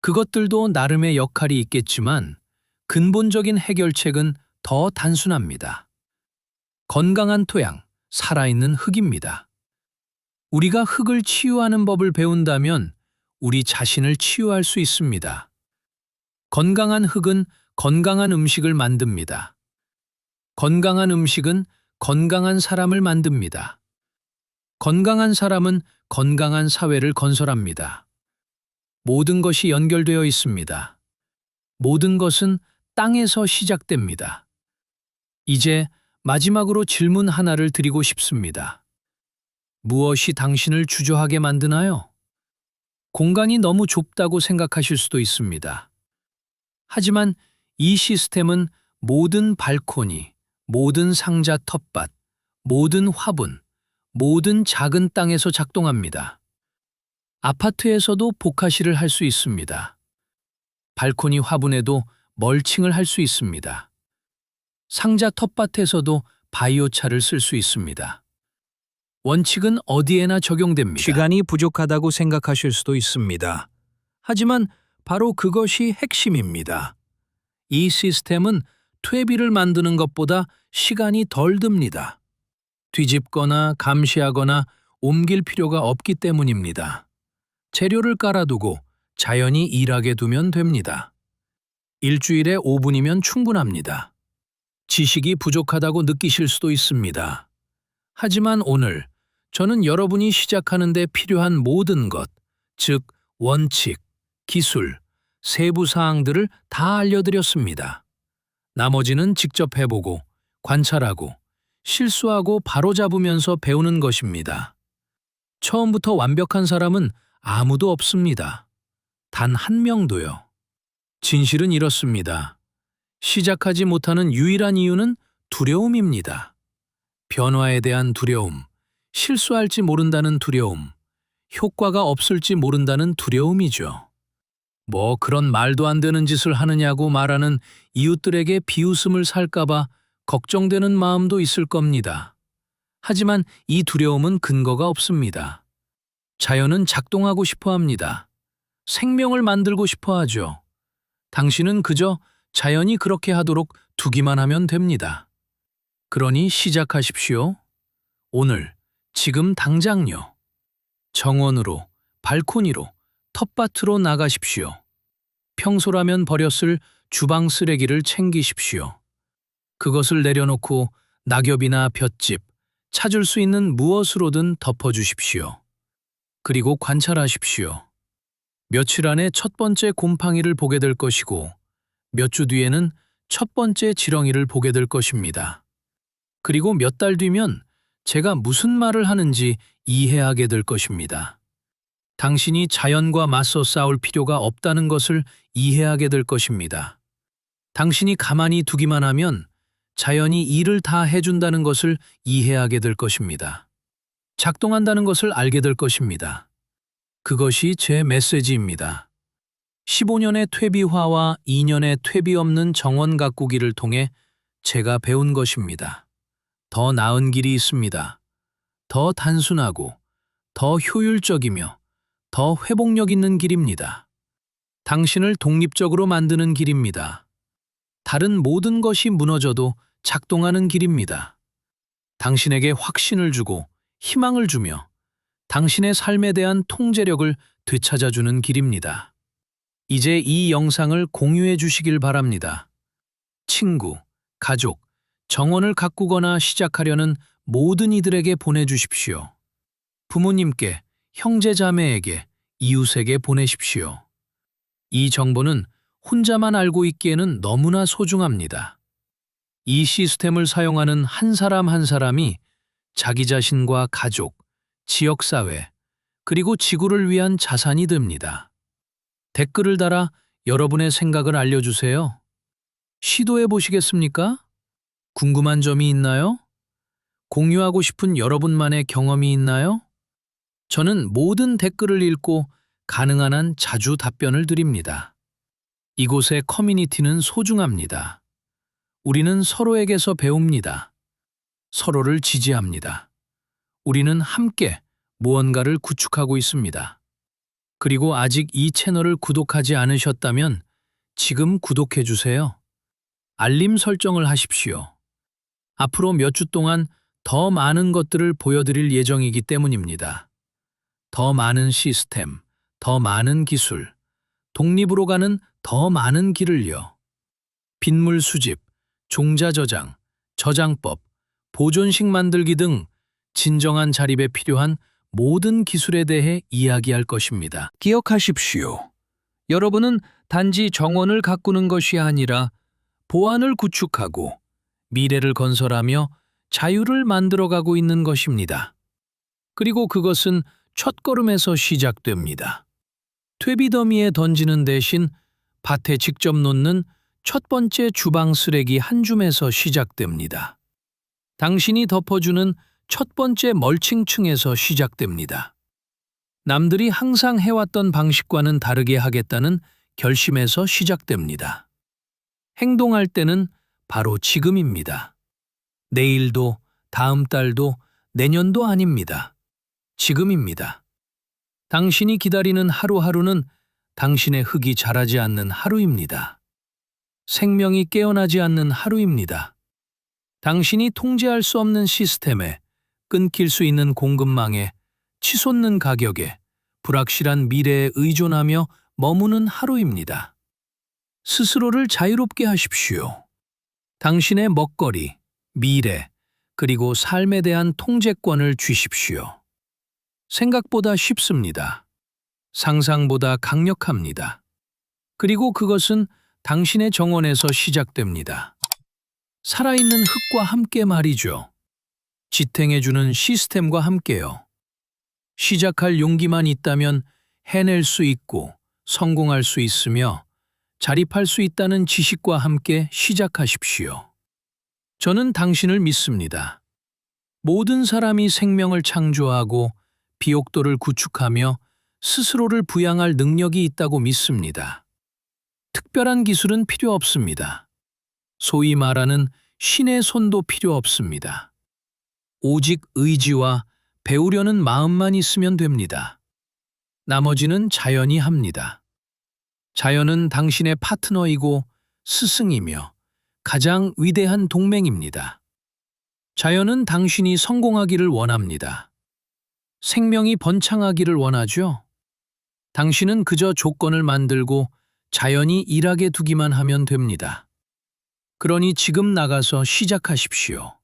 S1: 그것들도 나름의 역할이 있겠지만 근본적인 해결책은 더 단순합니다. 건강한 토양, 살아있는 흙입니다. 우리가 흙을 치유하는 법을 배운다면 우리 자신을 치유할 수 있습니다. 건강한 흙은 건강한 음식을 만듭니다. 건강한 음식은 건강한 사람을 만듭니다. 건강한 사람은 건강한 사회를 건설합니다. 모든 것이 연결되어 있습니다. 모든 것은 땅에서 시작됩니다. 이제 마지막으로 질문 하나를 드리고 싶습니다. 무엇이 당신을 주저하게 만드나요? 공간이 너무 좁다고 생각하실 수도 있습니다. 하지만 이 시스템은 모든 발코니, 모든 상자 텃밭, 모든 화분, 모든 작은 땅에서 작동합니다. 아파트에서도 복화실을 할 수 있습니다. 발코니 화분에도 멀칭을 할 수 있습니다. 상자 텃밭에서도 바이오차를 쓸 수 있습니다. 원칙은 어디에나 적용됩니다. 시간이 부족하다고 생각하실 수도 있습니다. 하지만 바로 그것이 핵심입니다. 이 시스템은 퇴비를 만드는 것보다 시간이 덜 듭니다. 뒤집거나 감시하거나 옮길 필요가 없기 때문입니다. 재료를 깔아두고 자연히 일하게 두면 됩니다. 일주일에 5분이면 충분합니다. 지식이 부족하다고 느끼실 수도 있습니다. 하지만 오늘 저는 여러분이 시작하는 데 필요한 모든 것, 즉 원칙, 기술, 세부 사항들을 다 알려드렸습니다. 나머지는 직접 해보고, 관찰하고, 실수하고 바로잡으면서 배우는 것입니다. 처음부터 완벽한 사람은 아무도 없습니다. 단 한 명도요. 진실은 이렇습니다. 시작하지 못하는 유일한 이유는 두려움입니다. 변화에 대한 두려움, 실수할지 모른다는 두려움, 효과가 없을지 모른다는 두려움이죠. 뭐 그런 말도 안 되는 짓을 하느냐고 말하는 이웃들에게 비웃음을 살까봐 걱정되는 마음도 있을 겁니다. 하지만 이 두려움은 근거가 없습니다. 자연은 작동하고 싶어 합니다. 생명을 만들고 싶어 하죠. 당신은 그저 자연이 그렇게 하도록 두기만 하면 됩니다. 그러니 시작하십시오. 오늘, 지금 당장요. 정원으로, 발코니로, 텃밭으로 나가십시오. 평소라면 버렸을 주방 쓰레기를 챙기십시오. 그것을 내려놓고 낙엽이나 볏짚, 찾을 수 있는 무엇으로든 덮어주십시오. 그리고 관찰하십시오. 며칠 안에 첫 번째 곰팡이를 보게 될 것이고 몇 주 뒤에는 첫 번째 지렁이를 보게 될 것입니다. 그리고 몇 달 뒤면 제가 무슨 말을 하는지 이해하게 될 것입니다. 당신이 자연과 맞서 싸울 필요가 없다는 것을 이해하게 될 것입니다. 당신이 가만히 두기만 하면 자연이 일을 다 해준다는 것을 이해하게 될 것입니다. 작동한다는 것을 알게 될 것입니다. 그것이 제 메시지입니다. 15년의 퇴비화와 2년의 퇴비 없는 정원 가꾸기를 통해 제가 배운 것입니다. 더 나은 길이 있습니다. 더 단순하고 더 효율적이며 더 회복력 있는 길입니다. 당신을 독립적으로 만드는 길입니다. 다른 모든 것이 무너져도 작동하는 길입니다. 당신에게 확신을 주고 희망을 주며 당신의 삶에 대한 통제력을 되찾아주는 길입니다. 이제 이 영상을 공유해 주시길 바랍니다. 친구, 가족, 정원을 가꾸거나 시작하려는 모든 이들에게 보내주십시오. 부모님께, 형제자매에게, 이웃에게 보내십시오. 이 정보는 혼자만 알고 있기에는 너무나 소중합니다. 이 시스템을 사용하는 한 사람 한 사람이 자기 자신과 가족, 지역사회, 그리고 지구를 위한 자산이 됩니다. 댓글을 달아 여러분의 생각을 알려주세요. 시도해 보시겠습니까? 궁금한 점이 있나요? 공유하고 싶은 여러분만의 경험이 있나요? 저는 모든 댓글을 읽고 가능한 한 자주 답변을 드립니다. 이곳의 커뮤니티는 소중합니다. 우리는 서로에게서 배웁니다. 서로를 지지합니다. 우리는 함께 무언가를 구축하고 있습니다. 그리고 아직 이 채널을 구독하지 않으셨다면 지금 구독해 주세요. 알림 설정을 하십시오. 앞으로 몇 주 동안 더 많은 것들을 보여드릴 예정이기 때문입니다. 더 많은 시스템, 더 많은 기술, 독립으로 가는 더 많은 길을요. 빗물 수집, 종자 저장, 저장법, 보존식 만들기 등 진정한 자립에 필요한 모든 기술에 대해 이야기할 것입니다. 기억하십시오. 여러분은 단지 정원을 가꾸는 것이 아니라 보안을 구축하고 미래를 건설하며 자유를 만들어가고 있는 것입니다. 그리고 그것은 첫걸음에서 시작됩니다. 퇴비더미에 던지는 대신 밭에 직접 놓는 첫 번째 주방 쓰레기 한 줌에서 시작됩니다. 당신이 덮어주는 첫 번째 멀칭층에서 시작됩니다. 남들이 항상 해왔던 방식과는 다르게 하겠다는 결심에서 시작됩니다. 행동할 때는 바로 지금입니다. 내일도, 다음 달도, 내년도 아닙니다. 지금입니다. 당신이 기다리는 하루하루는 당신의 흙이 자라지 않는 하루입니다. 생명이 깨어나지 않는 하루입니다. 당신이 통제할 수 없는 시스템에, 끊길 수 있는 공급망에, 치솟는 가격에, 불확실한 미래에 의존하며 머무는 하루입니다. 스스로를 자유롭게 하십시오. 당신의 먹거리, 미래, 그리고 삶에 대한 통제권을 주십시오. 생각보다 쉽습니다. 상상보다 강력합니다. 그리고 그것은 당신의 정원에서 시작됩니다. 살아있는 흙과 함께 말이죠. 지탱해주는 시스템과 함께요. 시작할 용기만 있다면 해낼 수 있고 성공할 수 있으며 자립할 수 있다는 지식과 함께 시작하십시오. 저는 당신을 믿습니다. 모든 사람이 생명을 창조하고 비옥도를 구축하며 스스로를 부양할 능력이 있다고 믿습니다. 특별한 기술은 필요 없습니다. 소위 말하는 신의 손도 필요 없습니다. 오직 의지와 배우려는 마음만 있으면 됩니다. 나머지는 자연이 합니다. 자연은 당신의 파트너이고 스승이며 가장 위대한 동맹입니다. 자연은 당신이 성공하기를 원합니다. 생명이 번창하기를 원하죠. 당신은 그저 조건을 만들고 자연이 일하게 두기만 하면 됩니다. 그러니 지금 나가서 시작하십시오.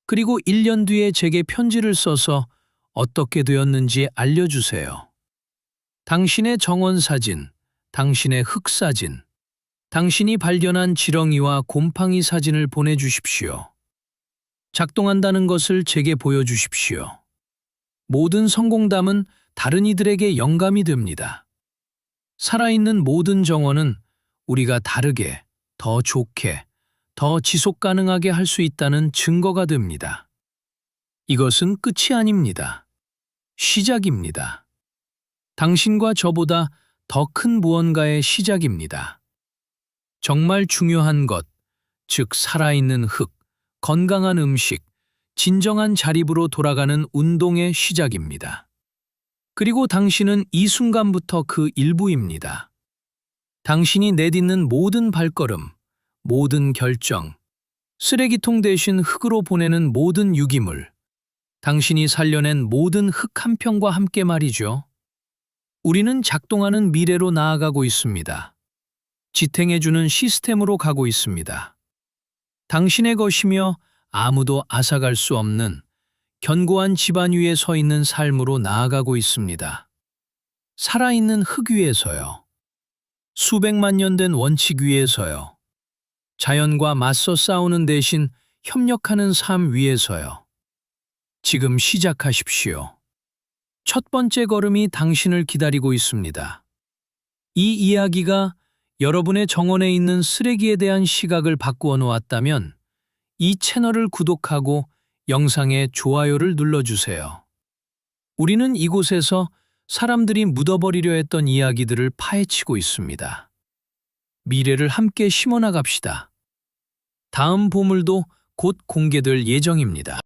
S1: 그리고 1년 뒤에 제게 편지를 써서 어떻게 되었는지 알려주세요. 당신의 정원 사진, 당신의 흙 사진, 당신이 발견한 지렁이와 곰팡이 사진을 보내주십시오. 작동한다는 것을 제게 보여주십시오. 모든 성공담은 다른 이들에게 영감이 됩니다. 살아있는 모든 정원은 우리가 다르게, 더 좋게, 더 지속 가능하게 할 수 있다는 증거가 됩니다. 이것은 끝이 아닙니다. 시작입니다. 당신과 저보다 더 큰 무언가의 시작입니다. 정말 중요한 것, 즉 살아있는 흙, 건강한 음식, 진정한 자립으로 돌아가는 운동의 시작입니다. 그리고 당신은 이 순간부터 그 일부입니다. 당신이 내딛는 모든 발걸음, 모든 결정, 쓰레기통 대신 흙으로 보내는 모든 유기물, 당신이 살려낸 모든 흙 한 평과 함께 말이죠. 우리는 작동하는 미래로 나아가고 있습니다. 지탱해주는 시스템으로 가고 있습니다. 당신의 것이며 아무도 앗아갈 수 없는 견고한 지반 위에 서 있는 삶으로 나아가고 있습니다. 살아있는 흙 위에서요. 수백만 년 된 원칙 위에서요. 자연과 맞서 싸우는 대신 협력하는 삶 위에서요. 지금 시작하십시오. 첫 번째 걸음이 당신을 기다리고 있습니다. 이 이야기가 여러분의 정원에 있는 쓰레기에 대한 시각을 바꾸어 놓았다면 이 채널을 구독하고 영상에 좋아요를 눌러주세요. 우리는 이곳에서 사람들이 묻어버리려 했던 이야기들을 파헤치고 있습니다. 미래를 함께 심어나갑시다. 다음 보물도 곧 공개될 예정입니다.